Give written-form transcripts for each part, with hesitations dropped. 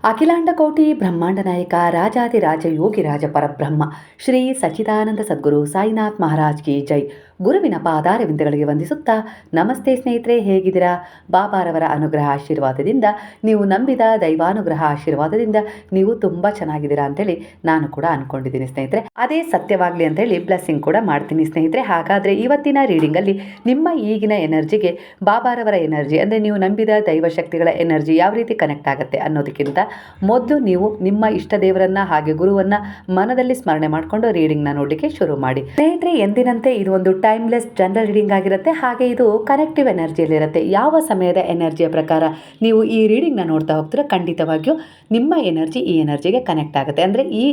ಅಖಿಲಾಂಡ ಕೋಟಿ ಬ್ರಹ್ಮಾಂಡ ನಾಯಕ ರಾಜಾದಿರಾಜ ಯೋಗಿರಾಜ ಪರಬ್ರಹ್ಮ ಶ್ರೀ ಸಚ್ಚಿದಾನಂದ ಸದ್ಗುರು ಸಾಯಿನಾಥ್ ಮಹಾರಾಜ್ ಕಿ ಜೈ. ಗುರುವಿನ ಪಾದಾರವಿಂದಗಳಿಗೆ ವಂದಿಸುತ್ತಾ ನಮಸ್ತೆ ಸ್ನೇಹಿತರೆ, ಹೇಗಿದ್ದೀರಾ? ಬಾಬಾರವರ ಅನುಗ್ರಹ ಆಶೀರ್ವಾದದಿಂದ, ನೀವು ನಂಬಿದ ದೈವಾನುಗ್ರಹ ಆಶೀರ್ವಾದದಿಂದ ನೀವು ತುಂಬ ಚೆನ್ನಾಗಿದ್ದೀರಾ ಅಂತೇಳಿ ನಾನು ಕೂಡ ಅಂದ್ಕೊಂಡಿದ್ದೀನಿ ಸ್ನೇಹಿತರೆ. ಅದೇ ಸತ್ಯವಾಗಲಿ ಅಂತೇಳಿ ಬ್ಲೆಸ್ಸಿಂಗ್ ಕೂಡ ಮಾಡ್ತೀನಿ ಸ್ನೇಹಿತರೆ. ಹಾಗಾದರೆ ಇವತ್ತಿನ ರೀಡಿಂಗಲ್ಲಿ ನಿಮ್ಮ ಈಗಿನ ಎನರ್ಜಿಗೆ ಬಾಬಾರವರ ಎನರ್ಜಿ ಅಂದರೆ ನೀವು ನಂಬಿದ ದೈವಶಕ್ತಿಗಳ ಎನರ್ಜಿ ಯಾವ ರೀತಿ ಕನೆಕ್ಟ್ ಆಗುತ್ತೆ ಅನ್ನೋದಕ್ಕಿಂತ ಮೊದಲು ನೀವು ನಿಮ್ಮ ಇಷ್ಟ ದೇವರನ್ನ ಹಾಗೆ ಗುರುವನ್ನ ಮನದಲ್ಲಿ ಸ್ಮರಣೆ ಮಾಡಿಕೊಂಡು ರೀಡಿಂಗ್ನ ನೋಡಲಿಕ್ಕೆ ಶುರು ಮಾಡಿ ಸ್ನೇಹಿತರೆ. ಎಂದಿನಂತೆ ಇದು ಒಂದು ಟೈಮ್ಲೆಸ್ ಜನರಲ್ ರೀಡಿಂಗ್ ಆಗಿರುತ್ತೆ, ಹಾಗೆ ಇದು ಕನೆಕ್ಟಿವ್ ಎನರ್ಜಿಯಲ್ಲಿರುತ್ತೆ. ಯಾವ ಸಮಯದ ಎನರ್ಜಿಯ ಪ್ರಕಾರ ನೀವು ಈ ರೀಡಿಂಗ್ನ ನೋಡ್ತಾ ಹೋಗ್ತೀರಾ, ಖಂಡಿತವಾಗಿಯೂ ನಿಮ್ಮ ಎನರ್ಜಿ ಈ ಎನರ್ಜಿಗೆ ಕನೆಕ್ಟ್ ಆಗುತ್ತೆ. ಅಂದರೆ ಈ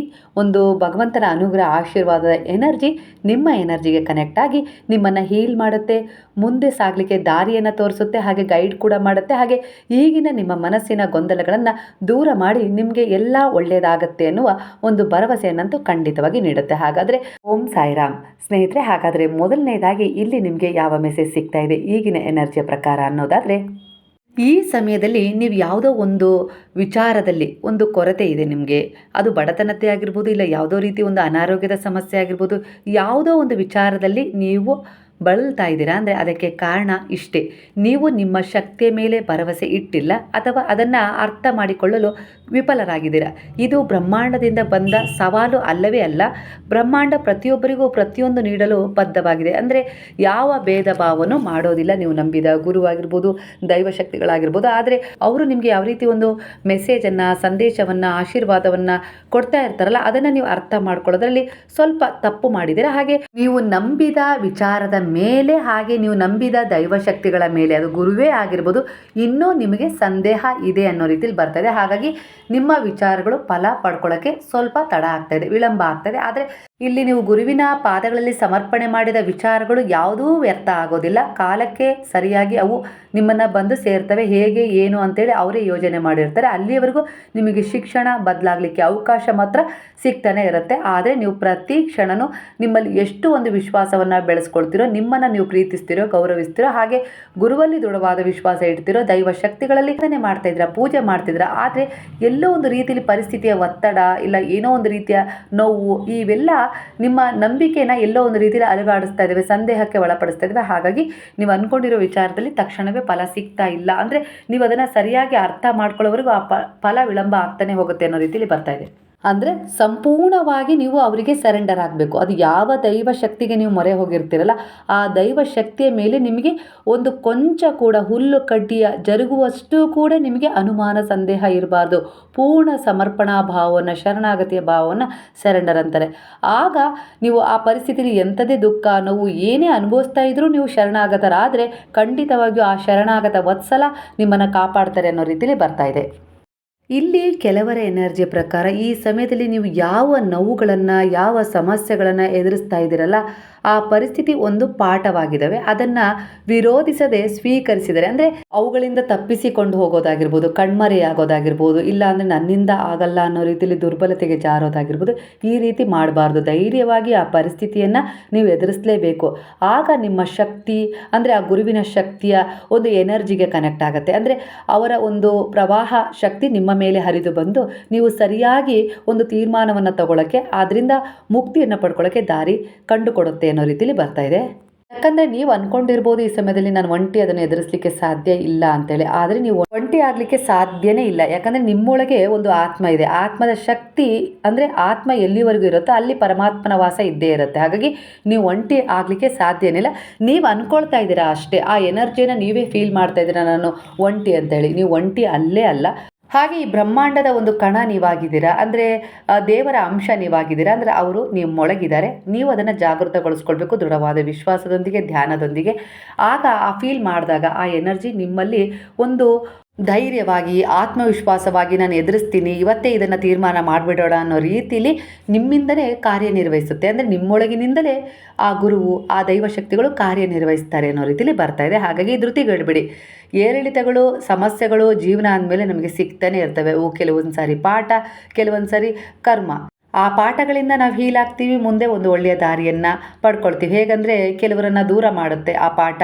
ಒಂದು ಭಗವಂತನ ಅನುಗ್ರಹ ಆಶೀರ್ವಾದದ ಎನರ್ಜಿ ನಿಮ್ಮ ಎನರ್ಜಿಗೆ ಕನೆಕ್ಟ್ ಆಗಿ ನಿಮ್ಮನ್ನು ಹೀಲ್ ಮಾಡುತ್ತೆ, ಮುಂದೆ ಸಾಗಲಿಕ್ಕೆ ದಾರಿಯನ್ನು ತೋರಿಸುತ್ತೆ, ಹಾಗೆ ಗೈಡ್ ಕೂಡ ಮಾಡುತ್ತೆ. ಹಾಗೆ ಈಗಿನ ನಿಮ್ಮ ಮನಸ್ಸಿನ ಗೊಂದಲಗಳನ್ನು ದೂರ ಮಾಡಿ ನಿಮಗೆ ಎಲ್ಲ ಒಳ್ಳೆಯದಾಗತ್ತೆ ಅನ್ನುವ ಒಂದು ಭರವಸೆಯನ್ನಂತೂ ಖಂಡಿತವಾಗಿ ನೀಡುತ್ತೆ. ಹಾಗಾದರೆ ಓಂ ಸಾಯಿರಾಮ್ ಸ್ನೇಹಿತರೆ. ಹಾಗಾದರೆ ಮೊದಲನೇದಾಗಿ ಇಲ್ಲಿ ನಿಮಗೆ ಯಾವ ಮೆಸೇಜ್ ಸಿಗ್ತಾ ಇದೆ ಈಗಿನ ಎನರ್ಜಿಯ ಪ್ರಕಾರ ಅನ್ನೋದಾದರೆ, ಈ ಸಮಯದಲ್ಲಿ ನೀವು ಯಾವುದೋ ಒಂದು ವಿಚಾರದಲ್ಲಿ ಒಂದು ಕೊರತೆ ಇದೆ ನಿಮಗೆ. ಅದು ಬಡತನತೆ ಆಗಿರ್ಬೋದು, ಇಲ್ಲ ಯಾವುದೋ ರೀತಿ ಒಂದು ಅನಾರೋಗ್ಯದ ಸಮಸ್ಯೆ ಆಗಿರ್ಬೋದು. ಯಾವುದೋ ಒಂದು ವಿಚಾರದಲ್ಲಿ ನೀವು ಬಳಲ್ತಾ ಇದ್ದೀರಾ ಅಂದರೆ ಅದಕ್ಕೆ ಕಾರಣ ಇಷ್ಟೇ: ನೀವು ನಿಮ್ಮ ಶಕ್ತಿಯ ಮೇಲೆ ಭರವಸೆ ಇಟ್ಟಿಲ್ಲ ಅಥವಾ ಅದನ್ನು ಅರ್ಥ ಮಾಡಿಕೊಳ್ಳಲು ವಿಫಲರಾಗಿದ್ದೀರಾ. ಇದು ಬ್ರಹ್ಮಾಂಡದಿಂದ ಬಂದ ಸವಾಲು ಅಲ್ಲವೇ ಅಲ್ಲ. ಬ್ರಹ್ಮಾಂಡ ಪ್ರತಿಯೊಬ್ಬರಿಗೂ ಪ್ರತಿಯೊಂದು ನೀಡಲು ಬದ್ಧವಾಗಿದೆ. ಅಂದರೆ ಯಾವ ಭೇದ ಭಾವನೂ ಮಾಡೋದಿಲ್ಲ. ನೀವು ನಂಬಿದ ಗುರುವಾಗಿರ್ಬೋದು, ದೈವಶಕ್ತಿಗಳಾಗಿರ್ಬೋದು. ಆದರೆ ಅವರು ನಿಮಗೆ ಯಾವ ರೀತಿ ಒಂದು ಮೆಸೇಜನ್ನು, ಸಂದೇಶವನ್ನು, ಆಶೀರ್ವಾದವನ್ನು ಕೊಡ್ತಾ ಇರ್ತಾರಲ್ಲ, ಅದನ್ನು ನೀವು ಅರ್ಥ ಮಾಡ್ಕೊಳ್ಳೋದ್ರಲ್ಲಿ ಸ್ವಲ್ಪ ತಪ್ಪು ಮಾಡಿದ್ದೀರಾ. ಹಾಗೆ ನೀವು ನಂಬಿದ ವಿಚಾರದ ಮೇಲೆ, ಹಾಗೆ ನೀವು ನಂಬಿದ ದೈವಶಕ್ತಿಗಳ ಮೇಲೆ, ಅದು ಗುರುವೇ ಆಗಿರ್ಬೋದು, ಇನ್ನೂ ನಿಮಗೆ ಸಂದೇಹ ಇದೆ ಅನ್ನೋ ರೀತಿಯಲ್ಲಿ ಬರ್ತದೆ. ಹಾಗಾಗಿ ನಿಮ್ಮ ವಿಚಾರಗಳು ಫಲ ಪಡ್ಕೊಳ್ಳೋಕ್ಕೆ ಸ್ವಲ್ಪ ತಡ ಆಗ್ತಾಯಿದೆ, ವಿಳಂಬ ಆಗ್ತದೆ. ಆದರೆ ಇಲ್ಲಿ ನೀವು ಗುರುವಿನ ಪಾದಗಳಲ್ಲಿ ಸಮರ್ಪಣೆ ಮಾಡಿದ ವಿಚಾರಗಳು ಯಾವುದೂ ವ್ಯರ್ಥ ಆಗೋದಿಲ್ಲ. ಕಾಲಕ್ಕೆ ಸರಿಯಾಗಿ ಅವು ನಿಮ್ಮನ್ನು ಬಂದು ಸೇರ್ತವೆ. ಹೇಗೆ ಏನು ಅಂತೇಳಿ ಅವರೇ ಯೋಜನೆ ಮಾಡಿರ್ತಾರೆ. ಅಲ್ಲಿಯವರೆಗೂ ನಿಮಗೆ ಶಿಕ್ಷಣ ಬದಲಾಗಲಿಕ್ಕೆ ಅವಕಾಶ ಮಾತ್ರ ಸಿಗ್ತಾನೆ ಇರುತ್ತೆ. ಆದರೆ ನೀವು ಪ್ರತಿ ಕ್ಷಣನೂ ನಿಮ್ಮಲ್ಲಿ ಎಷ್ಟು ಒಂದು ವಿಶ್ವಾಸವನ್ನು ಬೆಳೆಸ್ಕೊಳ್ತಿರೋ, ನಿಮ್ಮನ್ನು ನೀವು ಪ್ರೀತಿಸ್ತಿರೋ, ಗೌರವಿಸ್ತಿರೋ, ಹಾಗೆ ಗುರುವಲ್ಲಿ ದೃಢವಾದ ವಿಶ್ವಾಸ ಇಡ್ತಿರೋ, ದೈವ ಶಕ್ತಿಗಳಲ್ಲಿ ಸಾಧನೆ ಮಾಡ್ತಾಯಿದ್ದೀರಾ, ಪೂಜೆ ಮಾಡ್ತಿದ್ದೀರಾ. ಆದರೆ ಎಲ್ಲೋ ಒಂದು ರೀತಿಯಲ್ಲಿ ಪರಿಸ್ಥಿತಿಯ ಒತ್ತಡ, ಇಲ್ಲ ಏನೋ ಒಂದು ರೀತಿಯ ನೋವು, ಇವೆಲ್ಲ ನಿಮ್ಮ ನಂಬಿಕೆನ ಎಲ್ಲೋ ಒಂದು ರೀತಿಯಲ್ಲಿ ಅಲುಗಾಡಿಸ್ತಾ ಇದ್ದಾವೆ, ಸಂದೇಹಕ್ಕೆ ಒಳಪಡಿಸ್ತಾ ಇದ್ದಾವೆ. ಹಾಗಾಗಿ ನೀವು ಅಂದ್ಕೊಂಡಿರೋ ವಿಚಾರದಲ್ಲಿ ತಕ್ಷಣವೇ ಫಲ ಸಿಗ್ತಾ ಇಲ್ಲ. ಅಂದರೆ ನೀವು ಅದನ್ನು ಸರಿಯಾಗಿ ಅರ್ಥ ಮಾಡ್ಕೊಳ್ಳೋವರೆಗೂ ಆ ಫಲ ವಿಳಂಬ ಆಗ್ತಾನೆ ಹೋಗುತ್ತೆ ಅನ್ನೋ ರೀತಿಯಲ್ಲಿ ಬರ್ತಾ ಇದೆ. ಅಂದರೆ ಸಂಪೂರ್ಣವಾಗಿ ನೀವು ಅವರಿಗೆ ಸರೆಂಡರ್ ಆಗಬೇಕು. ಅದು ಯಾವ ದೈವ ಶಕ್ತಿಗೆ ನೀವು ಮೊರೆ ಹೋಗಿರ್ತೀರಲ್ಲ, ಆ ದೈವ ಶಕ್ತಿಯ ಮೇಲೆ ನಿಮಗೆ ಒಂದು ಕೊಂಚ ಕೂಡ ಹುಲ್ಲು ಕಡ್ಡಿಯ ಜರುಗುವಷ್ಟು ಕೂಡ ನಿಮಗೆ ಅನುಮಾನ, ಸಂದೇಹ ಇರಬಾರ್ದು. ಪೂರ್ಣ ಸಮರ್ಪಣಾ ಭಾವವನ್ನು, ಶರಣಾಗತಿಯ ಭಾವವನ್ನು ಸರೆಂಡರ್ ಅಂತಾರೆ. ಆಗ ನೀವು ಆ ಪರಿಸ್ಥಿತಿಯಲ್ಲಿ ಎಂಥದೇ ದುಃಖ, ನೋವು ಏನೇ ಅನುಭವಿಸ್ತಾ ಇದ್ರೂ ನೀವು ಶರಣಾಗತರಾದರೆ ಖಂಡಿತವಾಗಿಯೂ ಆ ಶರಣಾಗತ ವತ್ಸಲ ನಿಮ್ಮನ್ನು ಕಾಪಾಡ್ತಾರೆ ಅನ್ನೋ ರೀತಿಯಲ್ಲಿ ಬರ್ತಾ ಇದೆ. ಇಲ್ಲಿ ಕೆಲವರ ಎನರ್ಜಿಯ ಪ್ರಕಾರ ಈ ಸಮಯದಲ್ಲಿ ನೀವು ಯಾವ ನೋವುಗಳನ್ನು, ಯಾವ ಸಮಸ್ಯೆಗಳನ್ನು ಎದುರಿಸ್ತಾ ಇದ್ದೀರಲ್ಲ, ಆ ಪರಿಸ್ಥಿತಿ ಒಂದು ಪಾಠವಾಗಿದ್ದಾವೆ. ಅದನ್ನು ವಿರೋಧಿಸದೆ ಸ್ವೀಕರಿಸಿದರೆ, ಅಂದರೆ ಅವುಗಳಿಂದ ತಪ್ಪಿಸಿಕೊಂಡು ಹೋಗೋದಾಗಿರ್ಬೋದು, ಕಣ್ಮರೆಯಾಗೋದಾಗಿರ್ಬೋದು, ಇಲ್ಲ ಅಂದರೆ ನನ್ನಿಂದ ಆಗಲ್ಲ ಅನ್ನೋ ರೀತಿಯಲ್ಲಿ ದುರ್ಬಲತೆಗೆ ಜಾರೋದಾಗಿರ್ಬೋದು. ಈ ರೀತಿ ಮಾಡಬಾರ್ದು. ಧೈರ್ಯವಾಗಿ ಆ ಪರಿಸ್ಥಿತಿಯನ್ನು ನೀವು ಎದುರಿಸಲೇಬೇಕು. ಆಗ ನಿಮ್ಮ ಶಕ್ತಿ, ಅಂದರೆ ಆ ಗುರುವಿನ ಶಕ್ತಿಯ ಒಂದು ಎನರ್ಜಿಗೆ ಕನೆಕ್ಟ್ ಆಗುತ್ತೆ. ಅಂದರೆ ಅವರ ಒಂದು ಪ್ರವಾಹ ಶಕ್ತಿ ನಿಮ್ಮ ಮೇಲೆ ಹರಿದು ಬಂದು ನೀವು ಸರಿಯಾಗಿ ಒಂದು ತೀರ್ಮಾನವನ್ನು ತಗೊಳ್ಳೋಕ್ಕೆ, ಅದರಿಂದ ಮುಕ್ತಿಯನ್ನು ಪಡ್ಕೊಳ್ಳೋಕ್ಕೆ ದಾರಿ ಕಂಡುಕೊಡುತ್ತೆ ಅನ್ನೋ ರೀತಿಯಲ್ಲಿ ಬರ್ತಾ ಇದೆ. ಯಾಕಂದರೆ ನೀವು ಅಂದ್ಕೊಂಡಿರ್ಬೋದು ಈ ಸಮಯದಲ್ಲಿ ನಾನು ಒಂಟಿ ಅದನ್ನು ಎದುರಿಸಲಿಕ್ಕೆ ಸಾಧ್ಯ ಇಲ್ಲ ಅಂತೇಳಿ. ಆದರೆ ನೀವು ಒಂಟಿ ಆಗಲಿಕ್ಕೆ ಸಾಧ್ಯನೇ ಇಲ್ಲ. ಯಾಕಂದರೆ ನಿಮ್ಮೊಳಗೆ ಒಂದು ಆತ್ಮ ಇದೆ. ಆತ್ಮದ ಶಕ್ತಿ, ಅಂದರೆ ಆತ್ಮ ಎಲ್ಲಿವರೆಗೂ ಇರುತ್ತೋ ಅಲ್ಲಿ ಪರಮಾತ್ಮನ ವಾಸ ಇದ್ದೇ ಇರುತ್ತೆ. ಹಾಗಾಗಿ ನೀವು ಒಂಟಿ ಆಗಲಿಕ್ಕೆ ಸಾಧ್ಯನೇ ಇಲ್ಲ. ನೀವು ಅಂದ್ಕೊಳ್ತಾ ಇದ್ದೀರಾ ಅಷ್ಟೇ. ಆ ಎನರ್ಜಿಯನ್ನು ನೀವೇ ಫೀಲ್ ಮಾಡ್ತಾ ಇದ್ದೀರಾ, ನಾನು ಒಂಟಿ ಅಂತೇಳಿ. ನೀವು ಒಂಟಿ ಅಲ್ಲೇ ಅಲ್ಲ. ಹಾಗೆ ಈ ಬ್ರಹ್ಮಾಂಡದ ಒಂದು ಕಣ ನೀವಾಗಿದ್ದೀರಾ, ಅಂದರೆ ದೇವರ ಅಂಶ ನೀವಾಗಿದ್ದೀರಾ. ಅಂದರೆ ಅವರು ನಿಮ್ಮೊಳಗಿದ್ದಾರೆ. ನೀವು ಅದನ್ನು ಜಾಗೃತಗೊಳಿಸ್ಕೊಳ್ಬೇಕು ದೃಢವಾದ ವಿಶ್ವಾಸದೊಂದಿಗೆ, ಧ್ಯಾನದೊಂದಿಗೆ. ಆಗ ಆ ಫೀಲ್ ಮಾಡಿದಾಗ ಆ ಎನರ್ಜಿ ನಿಮ್ಮಲ್ಲಿ ಒಂದು ಧೈರ್ಯವಾಗಿ, ಆತ್ಮವಿಶ್ವಾಸವಾಗಿ ನಾನು ಎದುರಿಸ್ತೀನಿ, ಇವತ್ತೇ ಇದನ್ನು ತೀರ್ಮಾನ ಮಾಡಿಬಿಡೋಣ ಅನ್ನೋ ರೀತಿಯಲ್ಲಿ ನಿಮ್ಮಿಂದಲೇ ಕಾರ್ಯನಿರ್ವಹಿಸುತ್ತೆ. ಅಂದರೆ ನಿಮ್ಮೊಳಗಿನಿಂದಲೇ ಆ ಗುರುವು, ಆ ದೈವಶಕ್ತಿಗಳು ಕಾರ್ಯನಿರ್ವಹಿಸ್ತಾರೆ ಅನ್ನೋ ರೀತಿಯಲ್ಲಿ ಬರ್ತಾ ಇದೆ. ಹಾಗಾಗಿ ಧೃತಿಗೆಡಬೇಡಿ. ಏರಿಳಿತಗಳು, ಸಮಸ್ಯೆಗಳು ಜೀವನ ಅಂದಮೇಲೆ ನಮಗೆ ಸಿಗ್ತಾನೆ ಇರ್ತವೆ. ಅವು ಕೆಲವೊಂದು ಸಾರಿ ಪಾಠ, ಕೆಲವೊಂದು ಸಾರಿ ಕರ್ಮ. ಆ ಪಾಠಗಳಿಂದ ನಾವು ಹೀಲ್ ಆಗ್ತೀವಿ, ಮುಂದೆ ಒಂದು ಒಳ್ಳೆಯ ದಾರಿಯನ್ನು ಪಡ್ಕೊಳ್ತೀವಿ. ಹೇಗಂದರೆ ಕೆಲವರನ್ನು ದೂರ ಮಾಡುತ್ತೆ ಆ ಪಾಠ.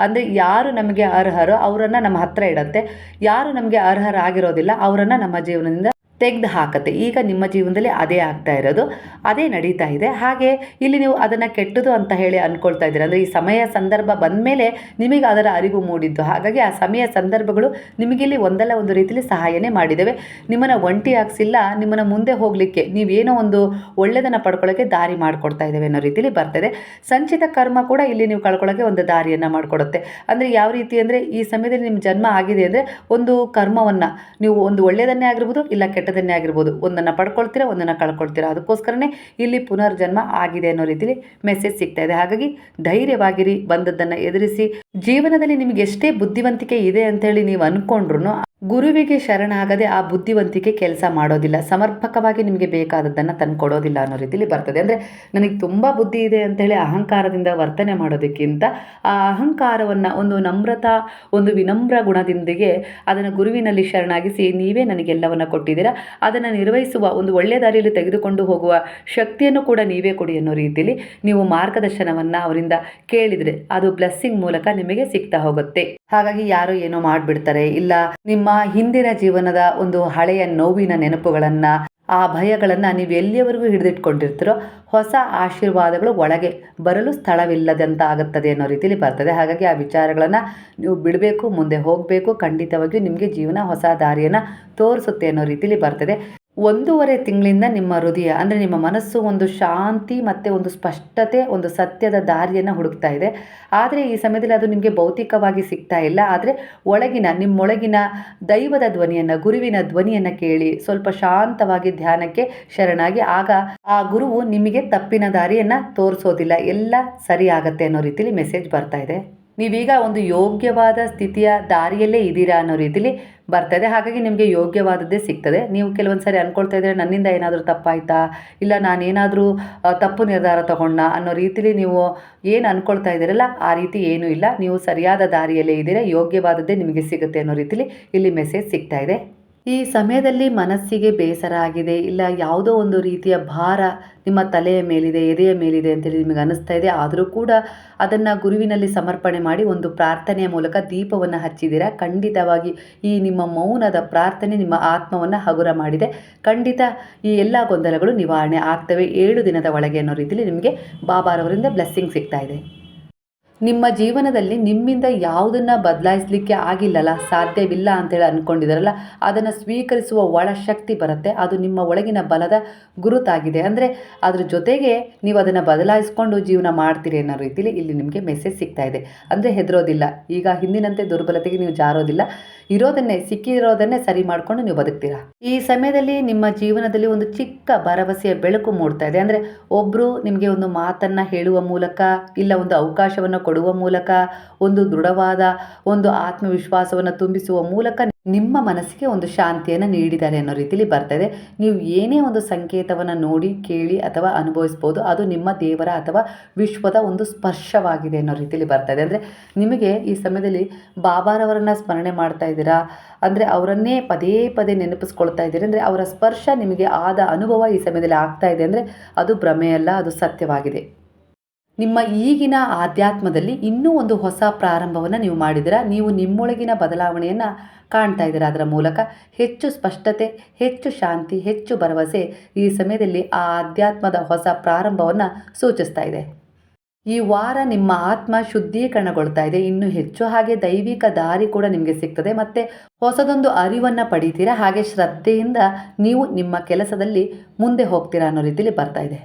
ಅಂದರೆ ಯಾರು ನಮಗೆ ಅರ್ಹರೋ ಅವರನ್ನು ನಮ್ಮ ಹತ್ತಿರ ಇಡತ್ತೆ, ಯಾರು ನಮಗೆ ಅರ್ಹರಾಗಿರೋದಿಲ್ಲ ಅವರನ್ನು ನಮ್ಮ ಜೀವನದಿಂದ ತೆಗೆದು ಹಾಕತ್ತೆ. ಈಗ ನಿಮ್ಮ ಜೀವನದಲ್ಲಿ ಅದೇ ಆಗ್ತಾ ಇರೋದು, ಅದೇ ನಡೀತಾ ಇದೆ. ಹಾಗೆ ಇಲ್ಲಿ ನೀವು ಅದನ್ನು ಕೆಟ್ಟದು ಅಂತ ಹೇಳಿ ಅಂದ್ಕೊಳ್ತಾ ಇದ್ದೀರ. ಅಂದರೆ ಈ ಸಮಯ ಸಂದರ್ಭ ಬಂದ ಮೇಲೆ ನಿಮಗೆ ಅದರ ಅರಿವು ಮೂಡಿದ್ದು. ಹಾಗಾಗಿ ಆ ಸಮಯ ಸಂದರ್ಭಗಳು ನಿಮಗಿಲ್ಲಿ ಒಂದಲ್ಲ ಒಂದು ರೀತಿಯಲ್ಲಿ ಸಹಾಯನೇ ಮಾಡಿದ್ದೇವೆ. ನಿಮ್ಮನ್ನು ಒಂಟಿ ಹಾಕ್ಸಿಲ್ಲ, ನಿಮ್ಮನ್ನು ಮುಂದೆ ಹೋಗಲಿಕ್ಕೆ ನೀವೇನೋ ಒಂದು ಒಳ್ಳೆಯದನ್ನು ಪಡ್ಕೊಳ್ಳೋಕ್ಕೆ ದಾರಿ ಮಾಡಿಕೊಡ್ತಾ ಇದ್ದೇವೆ ಅನ್ನೋ ರೀತಿಯಲ್ಲಿ ಬರ್ತದೆ. ಸಂಚಿತ ಕರ್ಮ ಕೂಡ ಇಲ್ಲಿ ನೀವು ಕಳ್ಕೊಳ್ಳೋಕ್ಕೆ ಒಂದು ದಾರಿಯನ್ನು ಮಾಡಿಕೊಡುತ್ತೆ. ಅಂದರೆ ಯಾವ ರೀತಿ ಅಂದರೆ ಈ ಸಮಯದಲ್ಲಿ ನಿಮ್ಮ ಜನ್ಮ ಆಗಿದೆ ಅಂದರೆ ಒಂದು ಕರ್ಮವನ್ನು ನೀವು ಒಂದು ಒಳ್ಳೆಯದನ್ನೇ ಆಗಿರ್ಬೋದು, ಇಲ್ಲ ಕೆಟ್ಟದನ್ನೇ ಆಗಿರ್ಬೋದು, ಒಂದನ್ನು ಪಡ್ಕೊಳ್ತೀರಾ, ಒಂದನ್ನು ಕಳ್ಕೊಳ್ತೀರಾ. ಅದಕ್ಕೋಸ್ಕರನೇ ಇಲ್ಲಿ ಪುನರ್ಜನ್ಮ ಆಗಿದೆ ಅನ್ನೋ ರೀತಿಯಲ್ಲಿ ಮೆಸೇಜ್ ಸಿಗ್ತಾ ಇದೆ. ಹಾಗಾಗಿ ಧೈರ್ಯವಾಗಿರಿ, ಬಂದದ್ದನ್ನು ಎದುರಿಸಿ. ಜೀವನದಲ್ಲಿ ನಿಮಗೆ ಎಷ್ಟೇ ಬುದ್ಧಿವಂತಿಕೆ ಇದೆ ಅಂತೇಳಿ ನೀವು ಅಂದ್ಕೊಂಡ್ರು ಗುರುವಿಗೆ ಶರಣಾಗದೆ ಆ ಬುದ್ಧಿವಂತಿಕೆ ಕೆಲಸ ಮಾಡೋದಿಲ್ಲ, ಸಮರ್ಪಕವಾಗಿ ನಿಮಗೆ ಬೇಕಾದದ್ದನ್ನು ತಂದುಕೊಡೋದಿಲ್ಲ ಅನ್ನೋ ರೀತಿಯಲ್ಲಿ ಬರ್ತದೆ. ಅಂದರೆ ನನಗೆ ತುಂಬ ಬುದ್ಧಿ ಇದೆ ಅಂಥೇಳಿ ಅಹಂಕಾರದಿಂದ ವರ್ತನೆ ಮಾಡೋದಕ್ಕಿಂತ ಆ ಅಹಂಕಾರವನ್ನು ಒಂದು ನಮ್ರತಾ, ಒಂದು ವಿನಮ್ರ ಗುಣದೊಂದಿಗೆ ಅದನ್ನು ಗುರುವಿನಲ್ಲಿ ಶರಣಾಗಿಸಿ, ನೀವೇ ನನಗೆಲ್ಲವನ್ನು ಕೊಟ್ಟಿದ್ದೀರಾ, ಅದನ್ನು ನಿರ್ವಹಿಸುವ ಒಂದು ಒಳ್ಳೆಯ ದಾರಿಯಲ್ಲಿ ತೆಗೆದುಕೊಂಡು ಹೋಗುವ ಶಕ್ತಿಯನ್ನು ಕೂಡ ನೀವೇ ಕೊಡಿ ಅನ್ನೋ ರೀತಿಯಲ್ಲಿ ನೀವು ಮಾರ್ಗದರ್ಶನವನ್ನು ಅವರಿಂದ ಕೇಳಿದರೆ ಅದು ಬ್ಲೆಸ್ಸಿಂಗ್ ಮೂಲಕ ನಿಮಗೆ ಸಿಗ್ತಾ ಹೋಗುತ್ತೆ. ಹಾಗಾಗಿ ಯಾರೋ ಏನೋ ಮಾಡಿಬಿಡ್ತಾರೆ, ಇಲ್ಲ ನಿಮ್ಮ ಹಿಂದಿನ ಜೀವನದ ಒಂದು ಹಳೆಯ ನೋವಿನ ನೆನಪುಗಳನ್ನು, ಆ ಭಯಗಳನ್ನು ನೀವು ಎಲ್ಲಿಯವರೆಗೂ ಹಿಡಿದಿಟ್ಕೊಂಡಿರ್ತೀರೋ ಹೊಸ ಆಶೀರ್ವಾದಗಳು ಒಳಗೆ ಬರಲು ಸ್ಥಳವಿಲ್ಲದಂತ ಆಗುತ್ತದೆ ಅನ್ನೋ ರೀತಿಯಲ್ಲಿ ಬರ್ತದೆ. ಹಾಗಾಗಿ ಆ ವಿಚಾರಗಳನ್ನು ನೀವು ಬಿಡಬೇಕು, ಮುಂದೆ ಹೋಗಬೇಕು. ಖಂಡಿತವಾಗಿಯೂ ನಿಮಗೆ ಜೀವನ ಹೊಸ ದಾರಿಯನ್ನು ತೋರಿಸುತ್ತೆ ಅನ್ನೋ ರೀತಿಯಲ್ಲಿ ಬರ್ತದೆ. 1.5 ತಿಂಗಳಿಂದ ನಿಮ್ಮ ಹೃದಯ ಅಂದರೆ ನಿಮ್ಮ ಮನಸ್ಸು ಒಂದು ಶಾಂತಿ ಮತ್ತು ಒಂದು ಸ್ಪಷ್ಟತೆ, ಒಂದು ಸತ್ಯದ ದಾರಿಯನ್ನು ಹುಡುಕ್ತಾ ಇದೆ. ಆದರೆ ಈ ಸಮಯದಲ್ಲಿ ಅದು ನಿಮಗೆ ಭೌತಿಕವಾಗಿ ಸಿಗ್ತಾ ಇಲ್ಲ. ಆದರೆ ಒಳಗಿನ ನಿಮ್ಮೊಳಗಿನ ದೈವದ ಧ್ವನಿಯನ್ನು, ಗುರುವಿನ ಧ್ವನಿಯನ್ನು ಕೇಳಿ ಸ್ವಲ್ಪ ಶಾಂತವಾಗಿ ಧ್ಯಾನಕ್ಕೆ ಶರಣಾಗಿ. ಆಗ ಆ ಗುರುವು ನಿಮಗೆ ತಪ್ಪಿನ ದಾರಿಯನ್ನು ತೋರಿಸೋದಿಲ್ಲ, ಎಲ್ಲ ಸರಿ ಆಗತ್ತೆ ಅನ್ನೋ ರೀತಿಯಲ್ಲಿ ಮೆಸೇಜ್ ಬರ್ತಾ ಇದೆ. ನೀವೀಗ ಒಂದು ಯೋಗ್ಯವಾದ ಸ್ಥಿತಿಯ ದಾರಿಯಲ್ಲೇ ಇದ್ದೀರಾ ಅನ್ನೋ ರೀತಿಲಿ ಬರ್ತದೆ. ಹಾಗಾಗಿ ನಿಮಗೆ ಯೋಗ್ಯವಾದದ್ದೇ ಸಿಗ್ತದೆ. ನೀವು ಕೆಲವೊಂದು ಸಾರಿ ಅಂದ್ಕೊಳ್ತಾ ಇದ್ದರೆ ನನ್ನಿಂದ ಏನಾದರೂ ತಪ್ಪಾಯ್ತಾ, ಇಲ್ಲ ನಾನೇನಾದರೂ ತಪ್ಪು ನಿರ್ಧಾರ ತಗೊಂಡ ಅನ್ನೋ ರೀತಿಲಿ ನೀವು ಏನು ಅಂದ್ಕೊಳ್ತಾ ಇದ್ದೀರಲ್ಲ, ಆ ರೀತಿ ಏನೂ ಇಲ್ಲ. ನೀವು ಸರಿಯಾದ ದಾರಿಯಲ್ಲೇ ಇದ್ದೀರಾ, ಯೋಗ್ಯವಾದದ್ದೇ ನಿಮಗೆ ಸಿಗುತ್ತೆ ಅನ್ನೋ ರೀತಿಲಿ ಇಲ್ಲಿ ಮೆಸೇಜ್ ಸಿಗ್ತಾ ಇದೆ. ಈ ಸಮಯದಲ್ಲಿ ಮನಸ್ಸಿಗೆ ಬೇಸರ ಆಗಿದೆ, ಇಲ್ಲ ಯಾವುದೋ ಒಂದು ರೀತಿಯ ಭಾರ ನಿಮ್ಮ ತಲೆಯ ಮೇಲಿದೆ, ಎದೆಯ ಮೇಲಿದೆ ಅಂತೇಳಿ ನಿಮಗೆ ಅನ್ನಿಸ್ತಾ ಇದೆ. ಆದರೂ ಕೂಡ ಅದನ್ನು ಗುರುವಿನಲ್ಲಿ ಸಮರ್ಪಣೆ ಮಾಡಿ ಒಂದು ಪ್ರಾರ್ಥನೆಯ ಮೂಲಕ ದೀಪವನ್ನು ಹಚ್ಚಿದ್ದೀರಾ. ಖಂಡಿತವಾಗಿ ಈ ನಿಮ್ಮ ಮೌನದ ಪ್ರಾರ್ಥನೆ ನಿಮ್ಮ ಆತ್ಮವನ್ನು ಹಗುರ ಮಾಡಿದೆ. ಖಂಡಿತ ಈ ಎಲ್ಲ ಗೊಂದಲಗಳು ನಿವಾರಣೆ ಆಗ್ತವೆ 7 ದಿನದ ಒಳಗೆ ಅನ್ನೋ ರೀತಿಯಲ್ಲಿ ನಿಮಗೆ ಬಾಬಾರವರಿಂದ ಬ್ಲೆಸ್ಸಿಂಗ್ ಸಿಗ್ತಾ ಇದೆ. ನಿಮ್ಮ ಜೀವನದಲ್ಲಿ ನಿಮ್ಮಿಂದ ಯಾವುದನ್ನು ಬದಲಾಯಿಸಲಿಕ್ಕೆ ಆಗಿಲ್ಲಲ್ಲ, ಸಾಧ್ಯವಿಲ್ಲ ಅಂತೇಳಿ ಅಂದ್ಕೊಂಡಿದ್ದಾರಲ್ಲ, ಅದನ್ನು ಸ್ವೀಕರಿಸುವ ಒಳಶಕ್ತಿ ಬರುತ್ತೆ. ಅದು ನಿಮ್ಮ ಒಳಗಿನ ಬಲದ ಗುರುತಾಗಿದೆ. ಅಂದರೆ ಅದ್ರ ಜೊತೆಗೆ ನೀವು ಅದನ್ನು ಬದಲಾಯಿಸ್ಕೊಂಡು ಜೀವನ ಮಾಡ್ತೀರಿ ಅನ್ನೋ ರೀತಿಯಲ್ಲಿ ಇಲ್ಲಿ ನಿಮಗೆ ಮೆಸೇಜ್ ಸಿಗ್ತಾ ಇದೆ. ಅಂದರೆ ಹೆದರೋದಿಲ್ಲ, ಈಗ ಹಿಂದಿನಂತೆ ದುರ್ಬಲತೆಗೆ ನೀವು ಜಾರೋದಿಲ್ಲ, ಇರೋದನ್ನೇ ಸಿಕ್ಕಿರೋದನ್ನೇ ಸರಿ ಮಾಡಿಕೊಂಡು ನೀವು ಬದುಕ್ತೀರಾ. ಈ ಸಮಯದಲ್ಲಿ ನಿಮ್ಮ ಜೀವನದಲ್ಲಿ ಒಂದು ಚಿಕ್ಕ ಭರವಸೆಯ ಬೆಳಕು ಮೂಡ್ತಾ ಇದೆ. ಅಂದರೆ ಒಬ್ಬರು ನಿಮಗೆ ಒಂದು ಮಾತನ್ನು ಹೇಳುವ ಮೂಲಕ, ಇಲ್ಲ ಒಂದು ಅವಕಾಶವನ್ನು ಕೊಡುವ ಮೂಲಕ, ಒಂದು ದೃಢವಾದ ಒಂದು ಆತ್ಮವಿಶ್ವಾಸವನ್ನು ತುಂಬಿಸುವ ಮೂಲಕ ನಿಮ್ಮ ಮನಸ್ಸಿಗೆ ಒಂದು ಶಾಂತಿಯನ್ನು ನೀಡಿದ್ದಾರೆ ಅನ್ನೋ ರೀತಿಯಲ್ಲಿ ಬರ್ತದೆ. ನೀವು ಏನೇ ಒಂದು ಸಂಕೇತವನ್ನು ನೋಡಿ, ಕೇಳಿ ಅಥವಾ ಅನುಭವಿಸ್ಬೋದು, ಅದು ನಿಮ್ಮ ದೇವರ ಅಥವಾ ವಿಶ್ವದ ಒಂದು ಸ್ಪರ್ಶವಾಗಿದೆ ಅನ್ನೋ ರೀತಿಯಲ್ಲಿ ಬರ್ತದೆ. ಅಂದರೆ ನಿಮಗೆ ಈ ಸಮಯದಲ್ಲಿ ಬಾಬಾರವರನ್ನು ಸ್ಮರಣೆ ಮಾಡ್ತಾ ಇದ್ದೀರಾ, ಅಂದರೆ ಅವರನ್ನೇ ಪದೇ ಪದೇ ನೆನಪಿಸ್ಕೊಳ್ತಾ ಇದ್ದೀರಿ. ಅಂದರೆ ಅವರ ಸ್ಪರ್ಶ ನಿಮಗೆ ಆದ ಅನುಭವ ಈ ಸಮಯದಲ್ಲಿ ಆಗ್ತಾ ಇದೆ. ಅಂದರೆ ಅದು ಭ್ರಮೆಯಲ್ಲ, ಅದು ಸತ್ಯವಾಗಿದೆ. ನಿಮ್ಮ ಈಗಿನ ಆಧ್ಯಾತ್ಮದಲ್ಲಿ ಇನ್ನೂ ಒಂದು ಹೊಸ ಪ್ರಾರಂಭವನ್ನು ನೀವು ಮಾಡಿದ್ದೀರಾ. ನೀವು ನಿಮ್ಮೊಳಗಿನ ಬದಲಾವಣೆಯನ್ನು ಕಾಣ್ತಾ ಇದ್ದೀರಾ. ಅದರ ಮೂಲಕ ಹೆಚ್ಚು ಸ್ಪಷ್ಟತೆ, ಹೆಚ್ಚು ಶಾಂತಿ, ಹೆಚ್ಚು ಭರವಸೆ ಈ ಸಮಯದಲ್ಲಿ ಆ ಆಧ್ಯಾತ್ಮದ ಹೊಸ ಪ್ರಾರಂಭವನ್ನು ಸೂಚಿಸ್ತಾ ಇದೆ. ಈ ವಾರ ನಿಮ್ಮ ಆತ್ಮ ಶುದ್ಧೀಕರಣಗೊಳ್ತಾ ಇದೆ ಇನ್ನೂ ಹೆಚ್ಚು. ಹಾಗೆ ದೈವಿಕ ದಾರಿ ಕೂಡ ನಿಮಗೆ ಸಿಗ್ತದೆ. ಮತ್ತು ಹೊಸದೊಂದು ಅರಿವನ್ನು ಪಡಿತೀರಾ. ಹಾಗೆ ಶ್ರದ್ಧೆಯಿಂದ ನೀವು ನಿಮ್ಮ ಕೆಲಸದಲ್ಲಿ ಮುಂದೆ ಹೋಗ್ತೀರಾ ಅನ್ನೋ ರೀತಿಯಲ್ಲಿ ಬರ್ತಾ ಇದೆ.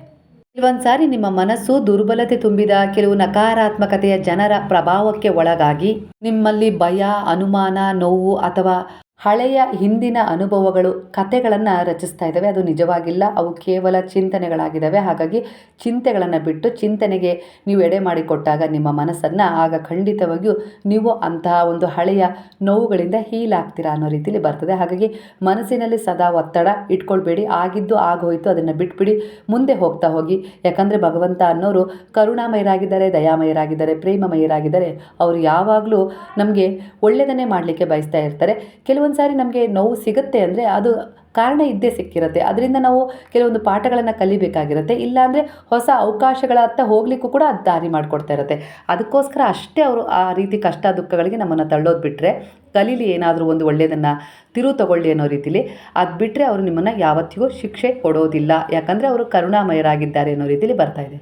ಕೆಲವೊಂದು ಸಾರಿ ನಿಮ್ಮ ಮನಸ್ಸು ದುರ್ಬಲತೆ ತುಂಬಿದ ಕೆಲವು ನಕಾರಾತ್ಮಕತೆಯ ಜನರ ಪ್ರಭಾವಕ್ಕೆ ಒಳಗಾಗಿ ನಿಮ್ಮಲ್ಲಿ ಭಯ, ಅನುಮಾನ, ನೋವು ಅಥವಾ ಹಳೆಯ ಹಿಂದಿನ ಅನುಭವಗಳು, ಕಥೆಗಳನ್ನು ರಚಿಸ್ತಾ ಇದ್ದಾವೆ. ಅದು ನಿಜವಾಗಿಲ್ಲ, ಅವು ಕೇವಲ ಚಿಂತನೆಗಳಾಗಿದ್ದಾವೆ. ಹಾಗಾಗಿ ಚಿಂತೆಗಳನ್ನು ಬಿಟ್ಟು ಚಿಂತನೆಗೆ ನೀವು ಎಡೆ ಮಾಡಿಕೊಟ್ಟಾಗ ನಿಮ್ಮ ಮನಸ್ಸನ್ನು, ಆಗ ಖಂಡಿತವಾಗಿಯೂ ನೀವು ಅಂತಹ ಒಂದು ಹಳೆಯ ನೋವುಗಳಿಂದ ಹೀಲ್ ಆಗ್ತೀರಾ ಅನ್ನೋ ರೀತಿಯಲ್ಲಿ ಬರ್ತದೆ. ಹಾಗಾಗಿ ಮನಸ್ಸಿನಲ್ಲಿ ಸದಾ ಒತ್ತಡ ಇಟ್ಕೊಳ್ಬೇಡಿ. ಆಗಿದ್ದು ಆಗೋಯ್ತು, ಅದನ್ನು ಬಿಟ್ಬಿಡಿ, ಮುಂದೆ ಹೋಗ್ತಾ ಹೋಗಿ. ಯಾಕಂದರೆ ಭಗವಂತ ಅನ್ನೋರು ಕರುಣಾಮಯರಾಗಿದ್ದಾರೆ, ದಯಾಮಯರಾಗಿದ್ದಾರೆ, ಪ್ರೇಮಮಯರಾಗಿದ್ದಾರೆ. ಅವರು ಯಾವಾಗಲೂ ನಮಗೆ ಒಳ್ಳೆಯದನ್ನೇ ಮಾಡಲಿಕ್ಕೆ ಬಯಸ್ತಾ ಇರ್ತಾರೆ. ಕೆಲವೊಂದು ಕೆಲವೊಂದು ಸಾರಿ ನಮಗೆ ನೋವು ಸಿಗುತ್ತೆ ಅಂದರೆ ಅದು ಕಾರಣ ಇದ್ದೇ ಸಿಕ್ಕಿರುತ್ತೆ. ಅದರಿಂದ ನಾವು ಕೆಲವೊಂದು ಪಾಠಗಳನ್ನು ಕಲಿಬೇಕಾಗಿರುತ್ತೆ. ಇಲ್ಲಾಂದರೆ ಹೊಸ ಅವಕಾಶಗಳತ್ತ ಹೋಗಲಿಕ್ಕೂ ಕೂಡ ಅದು ದಾರಿ ಮಾಡಿಕೊಡ್ತಾ ಇರುತ್ತೆ. ಅದಕ್ಕೋಸ್ಕರ ಅಷ್ಟೇ ಅವರು ಆ ರೀತಿ ಕಷ್ಟ ದುಃಖಗಳಿಗೆ ನಮ್ಮನ್ನು ತಳ್ಳೋದು ಬಿಟ್ಟರೆ, ಕಲೀಲಿ ಏನಾದರೂ ಒಂದು ಒಳ್ಳೆಯದನ್ನು ತಿರು ತಗೊಳ್ಳಿ ಅನ್ನೋ ರೀತಿಲಿ, ಅದು ಬಿಟ್ಟರೆ ಅವರು ನಿಮ್ಮನ್ನು ಯಾವತ್ತಿಗೂ ಶಿಕ್ಷೆ ಕೊಡೋದಿಲ್ಲ. ಯಾಕಂದರೆ ಅವರು ಕರುಣಾಮಯರಾಗಿದ್ದಾರೆ ಅನ್ನೋ ರೀತಿಲಿ ಬರ್ತಾ ಇದೆ.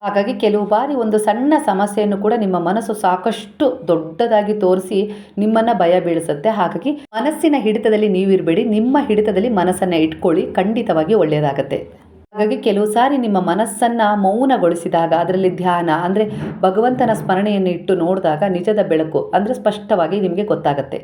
ಹಾಗಾಗಿ ಕೆಲವು ಬಾರಿ ಒಂದು ಸಣ್ಣ ಸಮಸ್ಯೆಯನ್ನು ಕೂಡ ನಿಮ್ಮ ಮನಸ್ಸು ಸಾಕಷ್ಟು ದೊಡ್ಡದಾಗಿ ತೋರಿಸಿ ನಿಮ್ಮನ್ನು ಭಯ ಬೀಳಿಸುತ್ತೆ. ಹಾಗಾಗಿ ಮನಸ್ಸಿನ ಹಿಡಿತದಲ್ಲಿ ನೀವಿರಬೇಡಿ, ನಿಮ್ಮ ಹಿಡಿತದಲ್ಲಿ ಮನಸ್ಸನ್ನು ಇಟ್ಕೊಳ್ಳಿ, ಖಂಡಿತವಾಗಿ ಒಳ್ಳೆಯದಾಗತ್ತೆ. ಹಾಗಾಗಿ ಕೆಲವು ಸಾರಿ ನಿಮ್ಮ ಮನಸ್ಸನ್ನು ಮೌನಗೊಳಿಸಿದಾಗ, ಅದರಲ್ಲಿ ಧ್ಯಾನ ಅಂದರೆ ಭಗವಂತನ ಸ್ಮರಣೆಯನ್ನು ಇಟ್ಟು ನೋಡಿದಾಗ ನಿಜದ ಬೆಳಕು ಅಂದರೆ ಸ್ಪಷ್ಟವಾಗಿ ನಿಮಗೆ ಗೊತ್ತಾಗತ್ತೆ.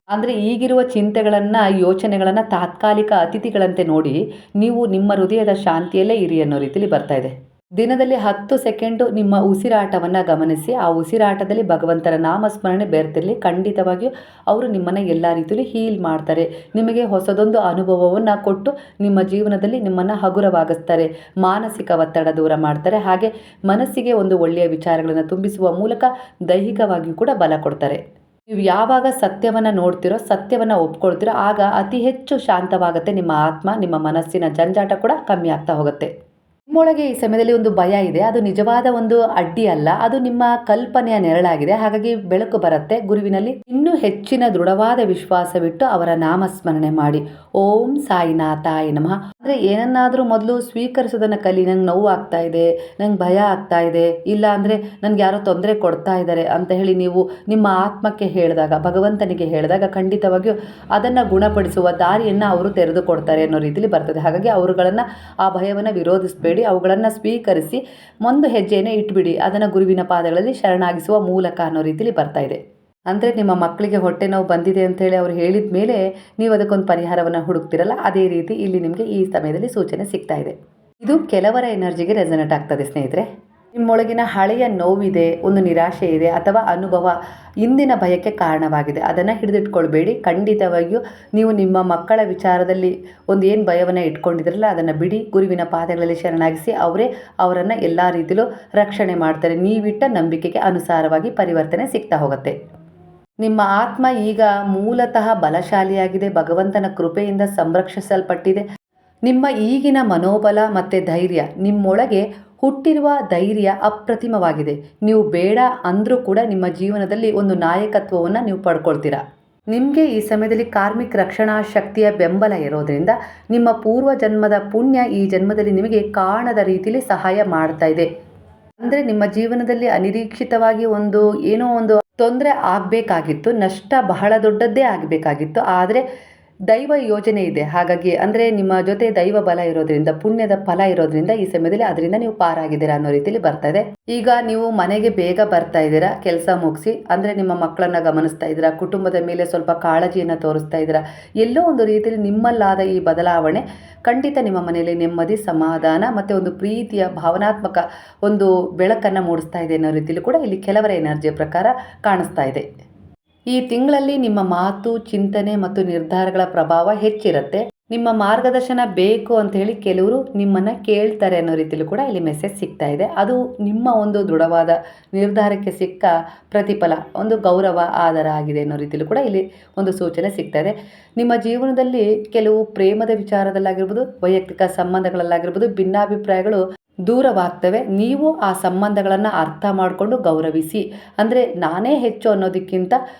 ಅಂದರೆ ಈಗಿರುವ ಚಿಂತೆಗಳನ್ನು, ಯೋಚನೆಗಳನ್ನು ತಾತ್ಕಾಲಿಕ ಅತಿಥಿಗಳಂತೆ ನೋಡಿ ನೀವು ನಿಮ್ಮ ಹೃದಯದ ಶಾಂತಿಯಲ್ಲೇ ಇರಿ ಅನ್ನೋ ರೀತಿಲಿ ಬರ್ತಾ ಇದೆ. ದಿನದಲ್ಲಿ 10 ಸೆಕೆಂಡು ನಿಮ್ಮ ಉಸಿರಾಟವನ್ನು ಗಮನಿಸಿ. ಆ ಉಸಿರಾಟದಲ್ಲಿ ಭಗವಂತನ ನಾಮಸ್ಮರಣೆ ಬೆರೆತಿರಲಿ. ಖಂಡಿತವಾಗಿಯೂ ಅವರು ನಿಮ್ಮನ್ನು ಎಲ್ಲ ರೀತಿಯಲ್ಲಿ ಹೀಲ್ ಮಾಡ್ತಾರೆ. ನಿಮಗೆ ಹೊಸದೊಂದು ಅನುಭವವನ್ನು ಕೊಟ್ಟು ನಿಮ್ಮ ಜೀವನದಲ್ಲಿ ನಿಮ್ಮನ್ನು ಹಗುರವಾಗಿಸ್ತಾರೆ. ಮಾನಸಿಕ ಒತ್ತಡ ದೂರ ಮಾಡ್ತಾರೆ. ಹಾಗೆ ಮನಸ್ಸಿಗೆ ಒಂದು ಒಳ್ಳೆಯ ವಿಚಾರಗಳನ್ನು ತುಂಬಿಸುವ ಮೂಲಕ ದೈಹಿಕವಾಗಿಯೂ ಕೂಡ ಬಲ ಕೊಡ್ತಾರೆ. ನೀವು ಯಾವಾಗ ಸತ್ಯವನ್ನು ನೋಡ್ತಿರೋ, ಸತ್ಯವನ್ನು ಒಪ್ಕೊಳ್ತಿರೋ, ಆಗ ಅತಿ ಹೆಚ್ಚು ಶಾಂತವಾಗುತ್ತೆ ನಿಮ್ಮ ಆತ್ಮ. ನಿಮ್ಮ ಮನಸ್ಸಿನ ಜಂಜಾಟ ಕೂಡ ಕಮ್ಮಿ ಆಗ್ತಾ ಹೋಗುತ್ತೆ. ನಿಮ್ಮೊಳಗೆ ಈ ಸಮಯದಲ್ಲಿ ಒಂದು ಭಯ ಇದೆ. ಅದು ನಿಜವಾದ ಒಂದು ಅಡ್ಡಿ ಅಲ್ಲ, ಅದು ನಿಮ್ಮ ಕಲ್ಪನೆಯ ನೆರಳಾಗಿದೆ. ಹಾಗಾಗಿ ಬೆಳಕು ಬರುತ್ತೆ. ಗುರುವಿನಲ್ಲಿ ಇನ್ನೂ ಹೆಚ್ಚಿನ ದೃಢವಾದ ವಿಶ್ವಾಸವಿಟ್ಟು ಅವರ ನಾಮಸ್ಮರಣೆ ಮಾಡಿ. ಓಂ ಸಾಯಿನಾಥಾಯ ನಮಃ. ಅಂದರೆ ಏನನ್ನಾದರೂ ಮೊದಲು ಸ್ವೀಕರಿಸೋದನ್ನು ಕಲಿ. ನಂಗೆ ನೋವು ಆಗ್ತಾ ಇದೆ, ನಂಗೆ ಭಯ ಆಗ್ತಾ ಇದೆ, ಇಲ್ಲ ಅಂದರೆ ನನಗೆ ಯಾರೋ ತೊಂದರೆ ಕೊಡ್ತಾ ಇದ್ದಾರೆ ಅಂತ ಹೇಳಿ ನೀವು ನಿಮ್ಮ ಆತ್ಮಕ್ಕೆ ಹೇಳಿದಾಗ, ಭಗವಂತನಿಗೆ ಹೇಳಿದಾಗ, ಖಂಡಿತವಾಗಿಯೂ ಅದನ್ನು ಗುಣಪಡಿಸುವ ದಾರಿಯನ್ನು ಅವರು ತೆರೆದುಕೊಡ್ತಾರೆ ಅನ್ನೋ ರೀತಿಯಲ್ಲಿ ಬರ್ತದೆ. ಹಾಗಾಗಿ ಅವರುಗಳನ್ನು, ಆ ಭಯವನ್ನು ವಿರೋಧಿಸಬೇಡಿ, ಅವುಗಳನ್ನು ಸ್ವೀಕರಿಸಿ ಒಂದು ಹೆಜ್ಜೆಯನ್ನು ಇಟ್ಬಿಡಿ. ಅದನ್ನು ಗುರುವಿನ ಪಾದಗಳಲ್ಲಿ ಶರಣಾಗಿಸುವ ಮೂಲಕ ಅನ್ನೋ ರೀತಿಯಲ್ಲಿ ಬರ್ತಾ ಇದೆ. ಅಂದರೆ ನಿಮ್ಮ ಮಕ್ಕಳಿಗೆ ಹೊಟ್ಟೆ ನೋವು ಬಂದಿದೆ ಅಂತೇಳಿ ಅವ್ರು ಹೇಳಿದ ಮೇಲೆ ನೀವು ಅದಕ್ಕೊಂದು ಪರಿಹಾರವನ್ನು ಹುಡುಕ್ತಿರಲ್ಲ, ಅದೇ ರೀತಿ ಇಲ್ಲಿ ನಿಮಗೆ ಈ ಸಮಯದಲ್ಲಿ ಸೂಚನೆ ಸಿಗ್ತಾ ಇದೆ. ಇದು ಕೆಲವರ ಎನರ್ಜಿಗೆ ರೆಸನೇಟ್ ಆಗ್ತದೆ ಸ್ನೇಹಿತರೆ. ನಿಮ್ಮೊಳಗಿನ ಹಳೆಯ ನೋವಿದೆ, ಒಂದು ನಿರಾಶೆ ಇದೆ, ಅಥವಾ ಅನುಭವ ಇಂದಿನ ಭಯಕ್ಕೆ ಕಾರಣವಾಗಿದೆ. ಅದನ್ನು ಹಿಡಿದಿಟ್ಕೊಳ್ಬೇಡಿ. ಖಂಡಿತವಾಗಿಯೂ ನೀವು ನಿಮ್ಮ ಮಕ್ಕಳ ವಿಚಾರದಲ್ಲಿ ಒಂದು ಏನು ಭಯವನ್ನು ಇಟ್ಕೊಂಡಿದ್ರಲ್ಲ ಅದನ್ನು ಬಿಡಿ. ಗುರುವಿನ ಪಾದಗಳಲ್ಲಿ ಶರಣಾಗಿಸಿ. ಅವರನ್ನು ಎಲ್ಲ ರೀತಿಯಲ್ಲೂ ರಕ್ಷಣೆ ಮಾಡ್ತಾರೆ. ನೀವಿಟ್ಟ ನಂಬಿಕೆಗೆ ಅನುಸಾರವಾಗಿ ಪರಿವರ್ತನೆ ಸಿಗ್ತಾ ಹೋಗುತ್ತೆ. ನಿಮ್ಮ ಆತ್ಮ ಈಗ ಮೂಲತಃ ಬಲಶಾಲಿಯಾಗಿದೆ. ಭಗವಂತನ ಕೃಪೆಯಿಂದ ಸಂರಕ್ಷಿಸಲ್ಪಟ್ಟಿದೆ. ನಿಮ್ಮ ಈಗಿನ ಮನೋಬಲ ಮತ್ತು ಧೈರ್ಯ, ನಿಮ್ಮೊಳಗೆ ಹುಟ್ಟಿರುವ ಧೈರ್ಯ ಅಪ್ರತಿಮವಾಗಿದೆ. ನೀವು ಬೇಡ ಅಂದರೂ ಕೂಡ ನಿಮ್ಮ ಜೀವನದಲ್ಲಿ ಒಂದು ನಾಯಕತ್ವವನ್ನು ನೀವು ಪಡ್ಕೊಳ್ತೀರಾ. ನಿಮಗೆ ಈ ಸಮಯದಲ್ಲಿ ಕಾರ್ಮಿಕ ರಕ್ಷಣಾ ಶಕ್ತಿಯ ಬೆಂಬಲ ಇರೋದರಿಂದ ನಿಮ್ಮ ಪೂರ್ವ ಜನ್ಮದ ಪುಣ್ಯ ಈ ಜನ್ಮದಲ್ಲಿ ನಿಮಗೆ ಕಾಣದ ರೀತಿಯಲ್ಲಿ ಸಹಾಯ ಮಾಡ್ತಾ ಇದೆ. ಅಂದರೆ ನಿಮ್ಮ ಜೀವನದಲ್ಲಿ ಅನಿರೀಕ್ಷಿತವಾಗಿ ಏನೋ ಒಂದು ತೊಂದರೆ ಆಗಬೇಕಾಗಿತ್ತು, ನಷ್ಟ ಬಹಳ ದೊಡ್ಡದ್ದೇ ಆಗಬೇಕಾಗಿತ್ತು. ಆದರೆ ದೈವ ಯೋಜನೆ ಇದೆ. ಹಾಗಾಗಿ ಅಂದರೆ ನಿಮ್ಮ ಜೊತೆ ದೈವ ಬಲ ಇರೋದ್ರಿಂದ, ಪುಣ್ಯದ ಫಲ ಇರೋದ್ರಿಂದ ಈ ಸಮಯದಲ್ಲಿ ಅದರಿಂದ ನೀವು ಪಾರಾಗಿದ್ದೀರಾ ಅನ್ನೋ ರೀತಿಯಲ್ಲಿ ಬರ್ತಾ ಇದೆ. ಈಗ ನೀವು ಮನೆಗೆ ಬೇಗ ಬರ್ತಾ ಇದ್ದೀರಾ, ಕೆಲಸ ಮುಗಿಸಿ. ಅಂದರೆ ನಿಮ್ಮ ಮಕ್ಕಳನ್ನು ಗಮನಿಸ್ತಾ ಇದ್ದೀರಾ, ಕುಟುಂಬದ ಮೇಲೆ ಸ್ವಲ್ಪ ಕಾಳಜಿಯನ್ನು ತೋರಿಸ್ತಾ ಇದ್ದೀರಾ. ಎಲ್ಲೋ ಒಂದು ರೀತಿಯಲ್ಲಿ ನಿಮ್ಮಲ್ಲಾದ ಈ ಬದಲಾವಣೆ ಖಂಡಿತ ನಿಮ್ಮ ಮನೆಯಲ್ಲಿ ನೆಮ್ಮದಿ, ಸಮಾಧಾನ ಮತ್ತು ಒಂದು ಪ್ರೀತಿಯ ಭಾವನಾತ್ಮಕ ಒಂದು ಬೆಳಕನ್ನು ಮೂಡಿಸ್ತಾ ಇದೆ ಅನ್ನೋ ರೀತಿಯಲ್ಲಿ ಕೂಡ ಇಲ್ಲಿ ಕೆಲವರ ಎನರ್ಜಿಯ ಪ್ರಕಾರ ಕಾಣಿಸ್ತಾ ಇದೆ. ಈ ತಿಂಗಳಲ್ಲಿ ನಿಮ್ಮ ಮಾತು, ಚಿಂತನೆ ಮತ್ತು ನಿರ್ಧಾರಗಳ ಪ್ರಭಾವ ಹೆಚ್ಚಿರುತ್ತೆ. ನಿಮ್ಮ ಮಾರ್ಗದರ್ಶನ ಬೇಕು ಅಂತ ಹೇಳಿ ಕೆಲವರು ನಿಮ್ಮನ್ನು ಕೇಳ್ತಾರೆ ಅನ್ನೋ ರೀತಿಯಲ್ಲೂ ಕೂಡ ಇಲ್ಲಿ ಮೆಸೇಜ್ ಸಿಗ್ತಾ ಇದೆ. ಅದು ನಿಮ್ಮ ಒಂದು ದೃಢವಾದ ನಿರ್ಧಾರಕ್ಕೆ ಸಿಕ್ಕ ಪ್ರತಿಫಲ, ಒಂದು ಗೌರವ, ಆದರ ಆಗಿದೆ ಅನ್ನೋ ರೀತಿಯಲ್ಲೂ ಕೂಡ ಇಲ್ಲಿ ಒಂದು ಸೂಚನೆ ಸಿಗ್ತಾ ಇದೆ. ನಿಮ್ಮ ಜೀವನದಲ್ಲಿ ಕೆಲವು ಪ್ರೇಮದ ವಿಚಾರದಲ್ಲಾಗಿರ್ಬೋದು, ವೈಯಕ್ತಿಕ ಸಂಬಂಧಗಳಲ್ಲಾಗಿರ್ಬೋದು ಭಿನ್ನಾಭಿಪ್ರಾಯಗಳು ದೂರವಾಗ್ತವೆ. ನೀವು ಆ ಸಂಬಂಧಗಳನ್ನು ಅರ್ಥ ಮಾಡಿಕೊಂಡು ಗೌರವಿಸಿ. ಅಂದರೆ ನಾನೇ ಹೆಚ್ಚು ಅನ್ನೋದಕ್ಕಿಂತ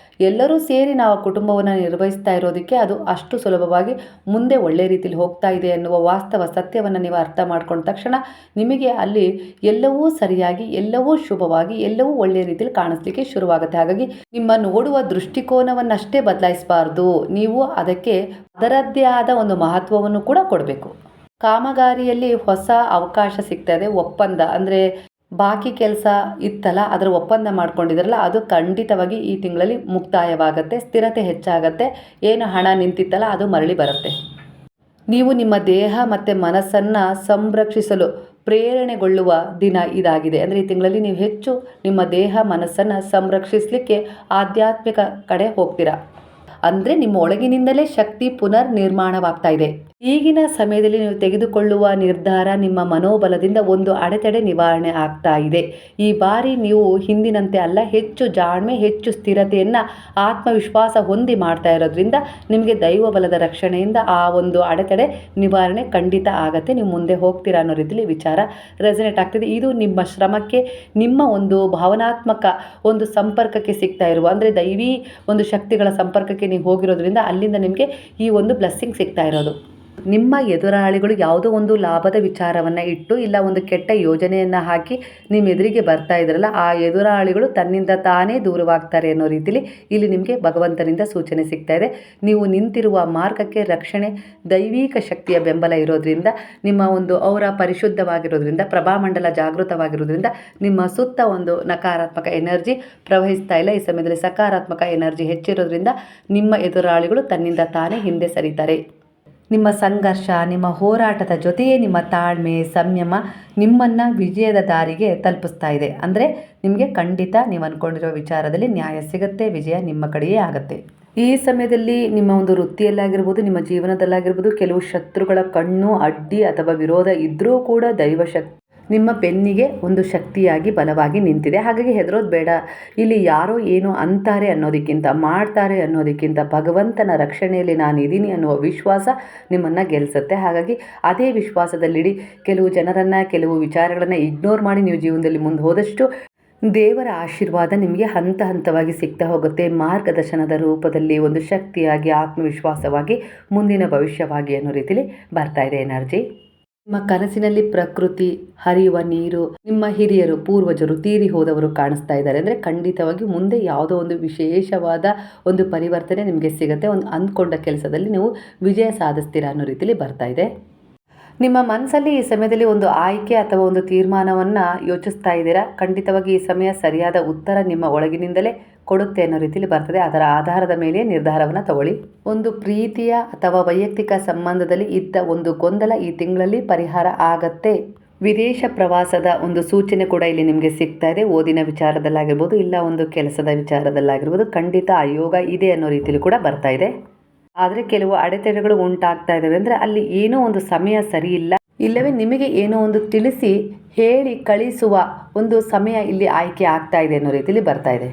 ಎಲ್ಲರೂ ಸೇರಿ ನಾವು ಕುಟುಂಬವನ್ನು ನಿರ್ವಹಿಸ್ತಾ ಇರೋದಕ್ಕೆ ಅದು ಅಷ್ಟು ಸುಲಭವಾಗಿ ಮುಂದೆ ಒಳ್ಳೆ ರೀತಿಯಲ್ಲಿ ಹೋಗ್ತಾ ಇದೆ ಅನ್ನುವ ವಾಸ್ತವ ಸತ್ಯವನ್ನು ನೀವು ಅರ್ಥ ಮಾಡ್ಕೊಂಡ ತಕ್ಷಣ ನಿಮಗೆ ಅಲ್ಲಿ ಎಲ್ಲವೂ ಸರಿಯಾಗಿ, ಎಲ್ಲವೂ ಶುಭವಾಗಿ, ಎಲ್ಲವೂ ಒಳ್ಳೆಯ ರೀತಿಯಲ್ಲಿ ಕಾಣಿಸ್ಲಿಕ್ಕೆ ಶುರುವಾಗುತ್ತೆ. ಹಾಗಾಗಿ ನಿಮ್ಮ ನೋಡುವ ದೃಷ್ಟಿಕೋನವನ್ನಷ್ಟೇ ಬದಲಾಯಿಸಬಾರ್ದು, ನೀವು ಅದಕ್ಕೆ ಅದರದ್ದೇ ಆದ ಒಂದು ಮಹತ್ವವನ್ನು ಕೂಡ ಕೊಡಬೇಕು. ಕಾಮಗಾರಿಯಲ್ಲಿ ಹೊಸ ಅವಕಾಶ ಸಿಗ್ತಾ ಇದೆ. ಒಪ್ಪಂದ ಅಂದರೆ ಬಾಕಿ ಕೆಲಸ ಇತ್ತಲ್ಲ, ಅದರ ಒಪ್ಪಂದ ಮಾಡ್ಕೊಂಡಿದ್ರಲ್ಲ, ಅದು ಖಂಡಿತವಾಗಿ ಈ ತಿಂಗಳಲ್ಲಿ ಮುಕ್ತಾಯವಾಗುತ್ತೆ. ಸ್ಥಿರತೆ ಹೆಚ್ಚಾಗುತ್ತೆ. ಏನು ಹಣ ನಿಂತಿತ್ತಲ್ಲ ಅದು ಮರಳಿ ಬರುತ್ತೆ. ನೀವು ನಿಮ್ಮ ದೇಹ ಮತ್ತು ಮನಸ್ಸನ್ನು ಸಂರಕ್ಷಿಸಲು ಪ್ರೇರಣೆಗೊಳ್ಳುವ ದಿನ ಇದಾಗಿದೆ. ಅಂದರೆ ಈ ತಿಂಗಳಲ್ಲಿ ನೀವು ಹೆಚ್ಚು ನಿಮ್ಮ ದೇಹ ಮನಸ್ಸನ್ನು ಸಂರಕ್ಷಿಸಲಿಕ್ಕೆ ಆಧ್ಯಾತ್ಮಿಕ ಕಡೆ ಹೋಗ್ತೀರಾ. ಅಂದರೆ ನಿಮ್ಮ ಒಳಗಿನಿಂದಲೇ ಶಕ್ತಿ ಪುನರ್ ನಿರ್ಮಾಣವಾಗ್ತಾ ಇದೆ. ಈಗಿನ ಸಮಯದಲ್ಲಿ ನೀವು ತೆಗೆದುಕೊಳ್ಳುವ ನಿರ್ಧಾರ ನಿಮ್ಮ ಮನೋಬಲದಿಂದ ಒಂದು ಅಡೆತಡೆ ನಿವಾರಣೆ ಆಗ್ತಾ ಇದೆ. ಈ ಬಾರಿ ನೀವು ಹಿಂದಿನಂತೆ ಅಲ್ಲ, ಹೆಚ್ಚು ಜಾಣ್ಮೆ, ಹೆಚ್ಚು ಸ್ಥಿರತೆಯನ್ನು, ಆತ್ಮವಿಶ್ವಾಸ ಹೊಂದಿ ಮಾಡ್ತಾ ಇರೋದ್ರಿಂದ ನಿಮಗೆ ದೈವ ಬಲದ ರಕ್ಷಣೆಯಿಂದ ಆ ಒಂದು ಅಡೆತಡೆ ನಿವಾರಣೆ ಖಂಡಿತ ಆಗತ್ತೆ. ನೀವು ಮುಂದೆ ಹೋಗ್ತೀರಾ ಅನ್ನೋ ರೀತಿಯಲ್ಲಿ ವಿಚಾರ ರೆಸನೇಟ್ ಆಗ್ತಿದೆ. ಇದು ನಿಮ್ಮ ಶ್ರಮಕ್ಕೆ, ನಿಮ್ಮ ಒಂದು ಭಾವನಾತ್ಮಕ ಒಂದು ಸಂಪರ್ಕಕ್ಕೆ ಸಿಗ್ತಾ ಇರುವ, ಅಂದರೆ ದೈವಿ ಒಂದು ಶಕ್ತಿಗಳ ಸಂಪರ್ಕಕ್ಕೆ ನೀವು ಹೋಗಿರೋದ್ರಿಂದ ಅಲ್ಲಿಂದ ನಿಮಗೆ ಈ ಒಂದು ಬ್ಲೆಸ್ಸಿಂಗ್ ಸಿಗ್ತಾ ಇರೋದು. ನಿಮ್ಮ ಎದುರಾಳಿಗಳು ಯಾವುದೋ ಒಂದು ಲಾಭದ ವಿಚಾರವನ್ನು ಇಟ್ಟು, ಇಲ್ಲ ಒಂದು ಕೆಟ್ಟ ಯೋಜನೆಯನ್ನು ಹಾಕಿ ನಿಮ್ಮ ಎದುರಿಗೆ ಬರ್ತಾ ಇದ್ರಲ್ಲ, ಆ ಎದುರಾಳಿಗಳು ತನ್ನಿಂದ ತಾನೇ ದೂರವಾಗ್ತಾರೆ ಅನ್ನೋ ರೀತಿಲಿ ಇಲ್ಲಿ ನಿಮಗೆ ಭಗವಂತನಿಂದ ಸೂಚನೆ ಸಿಗ್ತಾ ಇದೆ. ನೀವು ನಿಂತಿರುವ ಮಾರ್ಗಕ್ಕೆ ರಕ್ಷಣೆ, ದೈವಿಕ ಶಕ್ತಿಯ ಬೆಂಬಲ ಇರೋದ್ರಿಂದ, ನಿಮ್ಮ ಒಂದು ಔರ ಪರಿಶುದ್ಧವಾಗಿರೋದ್ರಿಂದ, ಪ್ರಭಾಮಂಡಲ ಜಾಗೃತವಾಗಿರೋದ್ರಿಂದ ನಿಮ್ಮ ಸುತ್ತ ಒಂದು ನಕಾರಾತ್ಮಕ ಎನರ್ಜಿ ಪ್ರವಹಿಸ್ತಾ ಇಲ್ಲ. ಈ ಸಮಯದಲ್ಲಿ ಸಕಾರಾತ್ಮಕ ಎನರ್ಜಿ ಹೆಚ್ಚಿರೋದ್ರಿಂದ ನಿಮ್ಮ ಎದುರಾಳಿಗಳು ತನ್ನಿಂದ ತಾನೇ ಹಿಂದೆ ಸರಿತಾರೆ. ನಿಮ್ಮ ಸಂಘರ್ಷ, ನಿಮ್ಮ ಹೋರಾಟದ ಜೊತೆಯೇ ನಿಮ್ಮ ತಾಳ್ಮೆ, ಸಂಯಮ ನಿಮ್ಮನ್ನು ವಿಜಯದ ದಾರಿಗೆ ತಲುಪಿಸ್ತಾ ಇದೆ. ಅಂದರೆ ನಿಮಗೆ ಖಂಡಿತ ನೀವು ಅಂದ್ಕೊಂಡಿರೋ ವಿಚಾರದಲ್ಲಿ ನ್ಯಾಯ ಸಿಗುತ್ತೆ, ವಿಜಯ ನಿಮ್ಮ ಕಡೆಯೇ ಆಗುತ್ತೆ. ಈ ಸಮಯದಲ್ಲಿ ನಿಮ್ಮ ಒಂದು ವೃತ್ತಿಯಲ್ಲಾಗಿರ್ಬೋದು, ನಿಮ್ಮ ಜೀವನದಲ್ಲಾಗಿರ್ಬೋದು, ಕೆಲವು ಶತ್ರುಗಳ ಕಣ್ಣು, ಅಡ್ಡಿ ಅಥವಾ ವಿರೋಧ ಇದ್ದರೂ ಕೂಡ ದೈವಶಕ್ತಿ ನಿಮ್ಮ ಬೆನ್ನಿಗೆ ಒಂದು ಶಕ್ತಿಯಾಗಿ ಬಲವಾಗಿ ನಿಂತಿದೆ. ಹಾಗಾಗಿ ಹೆದರೋದು ಬೇಡ. ಇಲ್ಲಿ ಯಾರೋ ಏನು ಅಂತಾರೆ ಅನ್ನೋದಕ್ಕಿಂತ, ಮಾಡ್ತಾರೆ ಅನ್ನೋದಕ್ಕಿಂತ ಭಗವಂತನ ರಕ್ಷಣೆಯಲ್ಲಿ ನಾನು ಇದ್ದೀನಿ ಅನ್ನುವ ವಿಶ್ವಾಸ ನಿಮ್ಮನ್ನು ಗೆಲ್ಲಿಸುತ್ತೆ. ಹಾಗಾಗಿ ಅದೇ ವಿಶ್ವಾಸದಲ್ಲಿಡಿ. ಕೆಲವು ಜನರನ್ನು, ಕೆಲವು ವಿಚಾರಗಳನ್ನು ಇಗ್ನೋರ್ ಮಾಡಿ ನೀವು ಜೀವನದಲ್ಲಿ ಮುಂದೆ ಹೋದಷ್ಟು ದೇವರ ಆಶೀರ್ವಾದ ನಿಮಗೆ ಹಂತ ಹಂತವಾಗಿ ಸಿಗ್ತಾ ಹೋಗುತ್ತೆ. ಮಾರ್ಗದರ್ಶನದ ರೂಪದಲ್ಲಿ ಒಂದು ಶಕ್ತಿಯಾಗಿ, ಆತ್ಮವಿಶ್ವಾಸವಾಗಿ, ಮುಂದಿನ ಭವಿಷ್ಯವಾಗಿ ಅನ್ನೋ ರೀತಿಯಲ್ಲಿ ಬರ್ತಾ ಇದೆ ಎನರ್ಜಿ. ನಿಮ್ಮ ಕನಸಿನಲ್ಲಿ ಪ್ರಕೃತಿ, ಹರಿಯುವ ನೀರು, ನಿಮ್ಮ ಹಿರಿಯರು, ಪೂರ್ವಜರು, ತೀರಿ ಹೋದವರು ಕಾಣಿಸ್ತಾ ಇದ್ದಾರೆ. ಅಂದರೆ ಖಂಡಿತವಾಗಿ ಮುಂದೆ ಯಾವುದೋ ಒಂದು ವಿಶೇಷವಾದ ಒಂದು ಪರಿವರ್ತನೆ ನಿಮಗೆ ಸಿಗುತ್ತೆ. ಒಂದು ಅಂದ್ಕೊಂಡ ಕೆಲಸದಲ್ಲಿ ನೀವು ವಿಜಯ ಸಾಧಿಸ್ತೀರಾ ಅನ್ನೋ ರೀತಿಯಲ್ಲಿ ಬರ್ತಾ ಇದೆ. ನಿಮ್ಮ ಮನಸ್ಸಲ್ಲಿ ಈ ಸಮಯದಲ್ಲಿ ಒಂದು ಆಯ್ಕೆ ಅಥವಾ ಒಂದು ತೀರ್ಮಾನವನ್ನು ಯೋಚಿಸ್ತಾ ಇದ್ದೀರಾ. ಖಂಡಿತವಾಗಿ ಈ ಸಮಯ ಸರಿಯಾದ ಉತ್ತರ ನಿಮ್ಮ ಒಳಗಿನಿಂದಲೇ ಕೊಡುತ್ತೆ ಅನ್ನೋ ರೀತಿಯಲ್ಲಿ ಬರ್ತದೆ. ಅದರ ಆಧಾರದ ಮೇಲೆ ನಿರ್ಧಾರವನ್ನು ತಗೊಳ್ಳಿ. ಒಂದು ಪ್ರೀತಿಯ ಅಥವಾ ವೈಯಕ್ತಿಕ ಸಂಬಂಧದಲ್ಲಿ ಇದ್ದ ಒಂದು ಗೊಂದಲ ಈ ತಿಂಗಳಲ್ಲಿ ಪರಿಹಾರ ಆಗತ್ತೆ. ವಿದೇಶ ಪ್ರವಾಸದ ಒಂದು ಸೂಚನೆ ಕೂಡ ಇಲ್ಲಿ ನಿಮಗೆ ಸಿಗ್ತಾ ಇದೆ. ಓದಿನ ವಿಚಾರದಲ್ಲಾಗಿರ್ಬೋದು, ಇಲ್ಲ ಒಂದು ಕೆಲಸದ ವಿಚಾರದಲ್ಲಾಗಿರ್ಬೋದು, ಖಂಡಿತ ಆ ಯೋಗ ಇದೆ ಅನ್ನೋ ರೀತಿಯಲ್ಲಿ ಕೂಡ ಬರ್ತಾ ಇದೆ. ಆದರೆ ಕೆಲವು ಅಡೆತಡೆಗಳು ಉಂಟಾಗ್ತಾ ಇದ್ದಾವೆ. ಅಂದರೆ ಅಲ್ಲಿ ಏನೋ ಒಂದು ಸಮಯ ಸರಿ ಇಲ್ಲ, ಇಲ್ಲವೇ ನಿಮಗೆ ಏನೋ ಒಂದು ತಿಳಿಸಿ ಹೇಳಿ ಕಳಿಸುವ ಒಂದು ಸಮಯ ಇಲ್ಲಿ ಆಯ್ಕೆ ಆಗ್ತಾ ಇದೆ ಅನ್ನೋ ರೀತಿಯಲ್ಲಿ ಬರ್ತಾ ಇದೆ.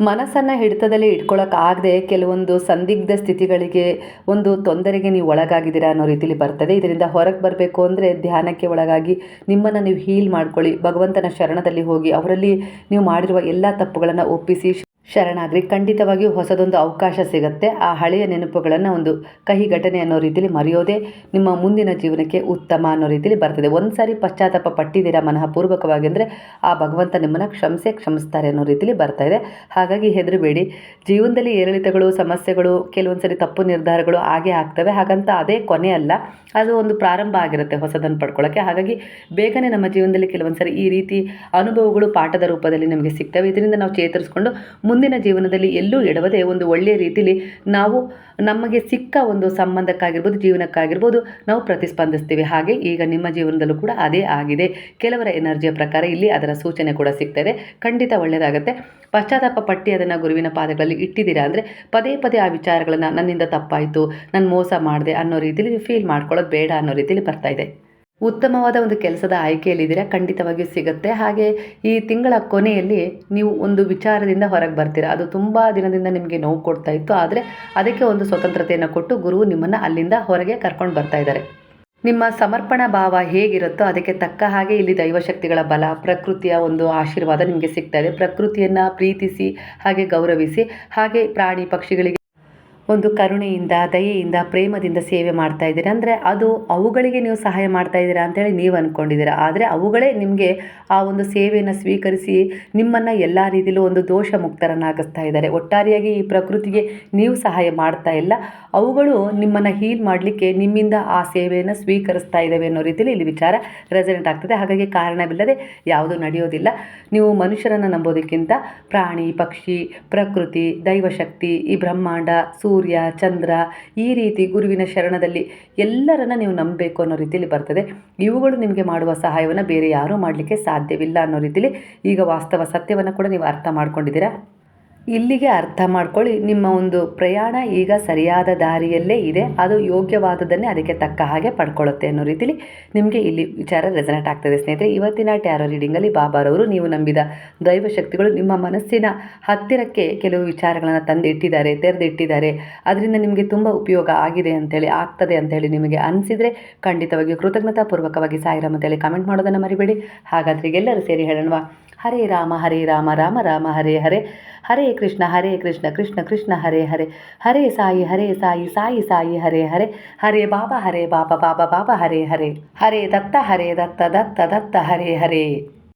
ಮನಸ್ಸನ್ನು ಹಿಡಿತದಲ್ಲಿ ಇಟ್ಕೊಳ್ಳೋಕ್ಕಾಗದೆ ಕೆಲವೊಂದು ಸಂದಿಗ್ಧ ಸ್ಥಿತಿಗಳಿಗೆ, ಒಂದು ತೊಂದರೆಗೆ ನೀವು ಒಳಗಾಗಿದ್ದೀರಾ ಅನ್ನೋ ರೀತಿಯಲ್ಲಿ ಬರ್ತದೆ. ಇದರಿಂದ ಹೊರಗೆ ಬರಬೇಕು ಅಂದರೆ ಧ್ಯಾನಕ್ಕೆ ಒಳಗಾಗಿ ನಿಮ್ಮನ್ನು ನೀವು ಹೀಲ್ ಮಾಡ್ಕೊಳ್ಳಿ. ಭಗವಂತನ ಶರಣದಲ್ಲಿ ಹೋಗಿ ಅವರಲ್ಲಿ ನೀವು ಮಾಡಿರುವ ಎಲ್ಲ ತಪ್ಪುಗಳನ್ನು ಒಪ್ಪಿಸಿ ಶರಣಾಗ್ರಿ. ಖಂಡಿತವಾಗಿಯೂ ಹೊಸದೊಂದು ಅವಕಾಶ ಸಿಗುತ್ತೆ. ಆ ಹಳೆಯ ನೆನಪುಗಳನ್ನು ಒಂದು ಕಹಿ ಘಟನೆ ಅನ್ನೋ ರೀತಿಯಲ್ಲಿ ಮರೆಯೋದೇ ನಿಮ್ಮ ಮುಂದಿನ ಜೀವನಕ್ಕೆ ಉತ್ತಮ ಅನ್ನೋ ರೀತಿಯಲ್ಲಿ ಬರ್ತದೆ. ಒಂದು ಸಾರಿ ಪಶ್ಚಾತ್ತಾಪ ಪಟ್ಟಿದ್ದೀರಾ ಮನಃಪೂರ್ವಕವಾಗಿ ಅಂದರೆ ಆ ಭಗವಂತ ನಿಮ್ಮನ್ನು ಕ್ಷಮಿಸ್ತಾರೆ ಅನ್ನೋ ರೀತಿಯಲ್ಲಿ ಬರ್ತಾ ಇದೆ. ಹಾಗಾಗಿ ಹೆದರಬೇಡಿ. ಜೀವನದಲ್ಲಿ ಏರಿಳಿತಗಳು, ಸಮಸ್ಯೆಗಳು, ಕೆಲವೊಂದು ಸರಿ ತಪ್ಪು ನಿರ್ಧಾರಗಳು ಆಗೇ ಆಗ್ತವೆ. ಹಾಗಂತ ಅದೇ ಕೊನೆ ಅಲ್ಲ, ಅದು ಒಂದು ಪ್ರಾರಂಭ ಆಗಿರುತ್ತೆ ಹೊಸದನ್ನು ಪಡ್ಕೊಳ್ಳೋಕ್ಕೆ. ಹಾಗಾಗಿ ಬೇಗನೆ ನಮ್ಮ ಜೀವನದಲ್ಲಿ ಕೆಲವೊಂದು ಸರಿ ಈ ರೀತಿ ಅನುಭವಗಳು ಪಾಠದ ರೂಪದಲ್ಲಿ ನಮಗೆ ಸಿಗ್ತವೆ. ಇದರಿಂದ ನಾವು ಚೇತರಿಸ್ಕೊಂಡು ಮುಂದಿನ ಜೀವನದಲ್ಲಿ ಎಲ್ಲೂ ಎಡವದೆ ಒಂದು ಒಳ್ಳೆಯ ರೀತಿಯಲ್ಲಿ ನಾವು ನಮಗೆ ಸಿಕ್ಕ ಒಂದು ಸಂಬಂಧಕ್ಕಾಗಿರ್ಬೋದು, ಜೀವನಕ್ಕಾಗಿರ್ಬೋದು ನಾವು ಪ್ರತಿಸ್ಪಂದಿಸ್ತೀವಿ. ಹಾಗೆ ಈಗ ನಿಮ್ಮ ಜೀವನದಲ್ಲೂ ಕೂಡ ಅದೇ ಆಗಿದೆ. ಕೆಲವರ ಎನರ್ಜಿಯ ಪ್ರಕಾರ ಇಲ್ಲಿ ಅದರ ಸೂಚನೆ ಕೂಡ ಸಿಗ್ತದೆ. ಖಂಡಿತ ಒಳ್ಳೆಯದಾಗುತ್ತೆ. ಪಶ್ಚಾತ್ತಾಪ ಪಟ್ಟಿ ಅದನ್ನು ಗುರುವಿನ ಪಾದಗಳಲ್ಲಿ ಇಟ್ಟಿದ್ದೀರಾ ಅಂದರೆ ಪದೇ ಪದೇ ಆ ವಿಚಾರಗಳನ್ನು ನನ್ನಿಂದ ತಪ್ಪಾಯಿತು, ನಾನು ಮೋಸ ಮಾಡಿದೆ ಅನ್ನೋ ರೀತಿಯಲ್ಲಿ ನೀವು ಫೀಲ್ ಮಾಡ್ಕೊಳ್ಳೋದು ಬೇಡ ಅನ್ನೋ ರೀತಿಯಲ್ಲಿ ಬರ್ತಾ ಇದೆ. ಉತ್ತಮವಾದ ಒಂದು ಕೆಲಸದ ಆಯ್ಕೆಯಲ್ಲಿದ್ದೀರಾ, ಖಂಡಿತವಾಗಿಯೂ ಸಿಗುತ್ತೆ. ಹಾಗೆ ಈ ತಿಂಗಳ ಕೊನೆಯಲ್ಲಿ ನೀವು ಒಂದು ವಿಚಾರದಿಂದ ಹೊರಗೆ ಬರ್ತೀರಾ. ಅದು ತುಂಬ ದಿನದಿಂದ ನಿಮಗೆ ನೋವು ಕೊಡ್ತಾ ಇತ್ತು, ಆದರೆ ಅದಕ್ಕೆ ಒಂದು ಸ್ವತಂತ್ರತೆಯನ್ನು ಕೊಟ್ಟು ಗುರು ನಿಮ್ಮನ್ನು ಅಲ್ಲಿಂದ ಹೊರಗೆ ಕರ್ಕೊಂಡು ಬರ್ತಾ ಇದ್ದಾರೆ. ನಿಮ್ಮ ಸಮರ್ಪಣಾ ಭಾವ ಹೇಗಿರುತ್ತೋ ಅದಕ್ಕೆ ತಕ್ಕ ಹಾಗೆ ಇಲ್ಲಿ ದೈವಶಕ್ತಿಗಳ ಬಲ, ಪ್ರಕೃತಿಯ ಒಂದು ಆಶೀರ್ವಾದ ನಿಮಗೆ ಸಿಗ್ತಾ ಇದೆ. ಪ್ರಕೃತಿಯನ್ನು ಪ್ರೀತಿಸಿ, ಹಾಗೆ ಗೌರವಿಸಿ, ಹಾಗೆ ಪ್ರಾಣಿ ಪಕ್ಷಿಗಳಿಗೆ ಒಂದು ಕರುಣೆಯಿಂದ, ದಯೆಯಿಂದ, ಪ್ರೇಮದಿಂದ ಸೇವೆ ಮಾಡ್ತಾ ಇದ್ದೀರಾ ಅಂದರೆ ಅದು ಅವುಗಳಿಗೆ ನೀವು ಸಹಾಯ ಮಾಡ್ತಾ ಇದ್ದೀರಾ ಅಂತೇಳಿ ನೀವು ಅಂದ್ಕೊಂಡಿದ್ದೀರಾ. ಆದರೆ ಅವುಗಳೇ ನಿಮಗೆ ಆ ಒಂದು ಸೇವೆಯನ್ನು ಸ್ವೀಕರಿಸಿ ನಿಮ್ಮನ್ನು ಎಲ್ಲ ರೀತಿಯಲ್ಲೂ ಒಂದು ದೋಷ ಮುಕ್ತರನ್ನಾಗಿಸ್ತಾ ಇದ್ದಾರೆ. ಒಟ್ಟಾರೆಯಾಗಿ ಈ ಪ್ರಕೃತಿಗೆ ನೀವು ಸಹಾಯ ಮಾಡ್ತಾ ಇಲ್ಲ, ಅವುಗಳು ನಿಮ್ಮನ್ನು ಹೀಲ್ ಮಾಡಲಿಕ್ಕೆ ನಿಮ್ಮಿಂದ ಆ ಸೇವೆಯನ್ನು ಸ್ವೀಕರಿಸ್ತಾ ಇದ್ದಾವೆ ಅನ್ನೋ ರೀತಿಯಲ್ಲಿ ಇಲ್ಲಿ ವಿಚಾರ ರೆಸನೆಟ್ ಆಗ್ತದೆ. ಹಾಗಾಗಿ ಕಾರಣವಿಲ್ಲದೆ ಯಾವುದೂ ನಡೆಯೋದಿಲ್ಲ. ನೀವು ಮನುಷ್ಯರನ್ನು ನಂಬೋದಕ್ಕಿಂತ ಪ್ರಾಣಿ, ಪಕ್ಷಿ, ಪ್ರಕೃತಿ, ದೈವಶಕ್ತಿ, ಈ ಬ್ರಹ್ಮಾಂಡ, ಸೂರ್ಯ, ಚಂದ್ರ, ಈ ರೀತಿ ಗುರುವಿನ ಶರಣದಲ್ಲಿ ಎಲ್ಲರನ್ನ ನೀವು ನಂಬಬೇಕು ಅನ್ನೋ ರೀತಿಯಲ್ಲಿ ಬರ್ತದೆ. ಇವುಗಳು ನಿಮಗೆ ಮಾಡುವ ಸಹಾಯವನ್ನು ಬೇರೆ ಯಾರೂ ಮಾಡಲಿಕ್ಕೆ ಸಾಧ್ಯವಿಲ್ಲ ಅನ್ನೋ ರೀತಿಯಲ್ಲಿ ಈಗ ವಾಸ್ತವ ಸತ್ಯವನ್ನು ಕೂಡ ನೀವು ಅರ್ಥ ಮಾಡ್ಕೊಂಡಿದ್ದೀರಾ. ಇಲ್ಲಿಗೆ ಅರ್ಥ ಮಾಡ್ಕೊಳ್ಳಿ, ನಿಮ್ಮ ಒಂದು ಪ್ರಯಾಣ ಈಗ ಸರಿಯಾದ ದಾರಿಯಲ್ಲೇ ಇದೆ, ಅದು ಯೋಗ್ಯವಾದದನ್ನೇ ಅದಕ್ಕೆ ತಕ್ಕ ಹಾಗೆ ಪಡ್ಕೊಳ್ಳುತ್ತೆ ಅನ್ನೋ ರೀತಿಲಿ ನಿಮಗೆ ಇಲ್ಲಿ ವಿಚಾರ ರೆಸನೇಟ್ ಆಗ್ತದೆ ಸ್ನೇಹಿತರೆ. ಇವತ್ತಿನ ಟ್ಯಾರೋ ರೀಡಿಂಗಲ್ಲಿ ಬಾಬಾರವರು ನೀವು ನಂಬಿದ ದೈವಶಕ್ತಿಗಳು ನಿಮ್ಮ ಮನಸ್ಸಿನ ಹತ್ತಿರಕ್ಕೆ ಕೆಲವು ವಿಚಾರಗಳನ್ನು ತಂದಿಟ್ಟಿದ್ದಾರೆ, ತೆರೆದಿಟ್ಟಿದ್ದಾರೆ. ಅದರಿಂದ ನಿಮಗೆ ತುಂಬ ಉಪಯೋಗ ಆಗಿದೆ ಅಂತೇಳಿ, ಆಗ್ತದೆ ಅಂತೇಳಿ ನಿಮಗೆ ಅನಿಸಿದರೆ ಖಂಡಿತವಾಗಿಯೂ ಕೃತಜ್ಞತಾಪೂರ್ವಕವಾಗಿ ಸಾಯಿರಾಮ್ ಅಂತೇಳಿ ಕಮೆಂಟ್ ಮಾಡೋದನ್ನು ಮರಿಬೇಡಿ. ಹಾಗಾದರೆ ಈಗೆಲ್ಲರೂ ಸೇರಿ ಹೇಳೋಣವಾ, ಹರೇ ರಾಮ ರಾಮ ರಾಮ ಹರೇ ಹರೇ, ಹರೇ ಕೃಷ್ಣ ಕೃಷ್ಣ ಕೃಷ್ಣ ಹರೇ ಹರೇ, ಹರೇ ಸಾಯಿ ಸಾಯಿ ಸಾಯಿ ಹರೇ ಹರೇ, ಹರೇ ಬಾಬಾ ಬಾಬಾ ಬಾಬಾ ಹರೇ ಹರೇ, ಹರೇ ದತ್ತ ದತ್ತ ದತ್ತ ಹರೇ ಹರೇ.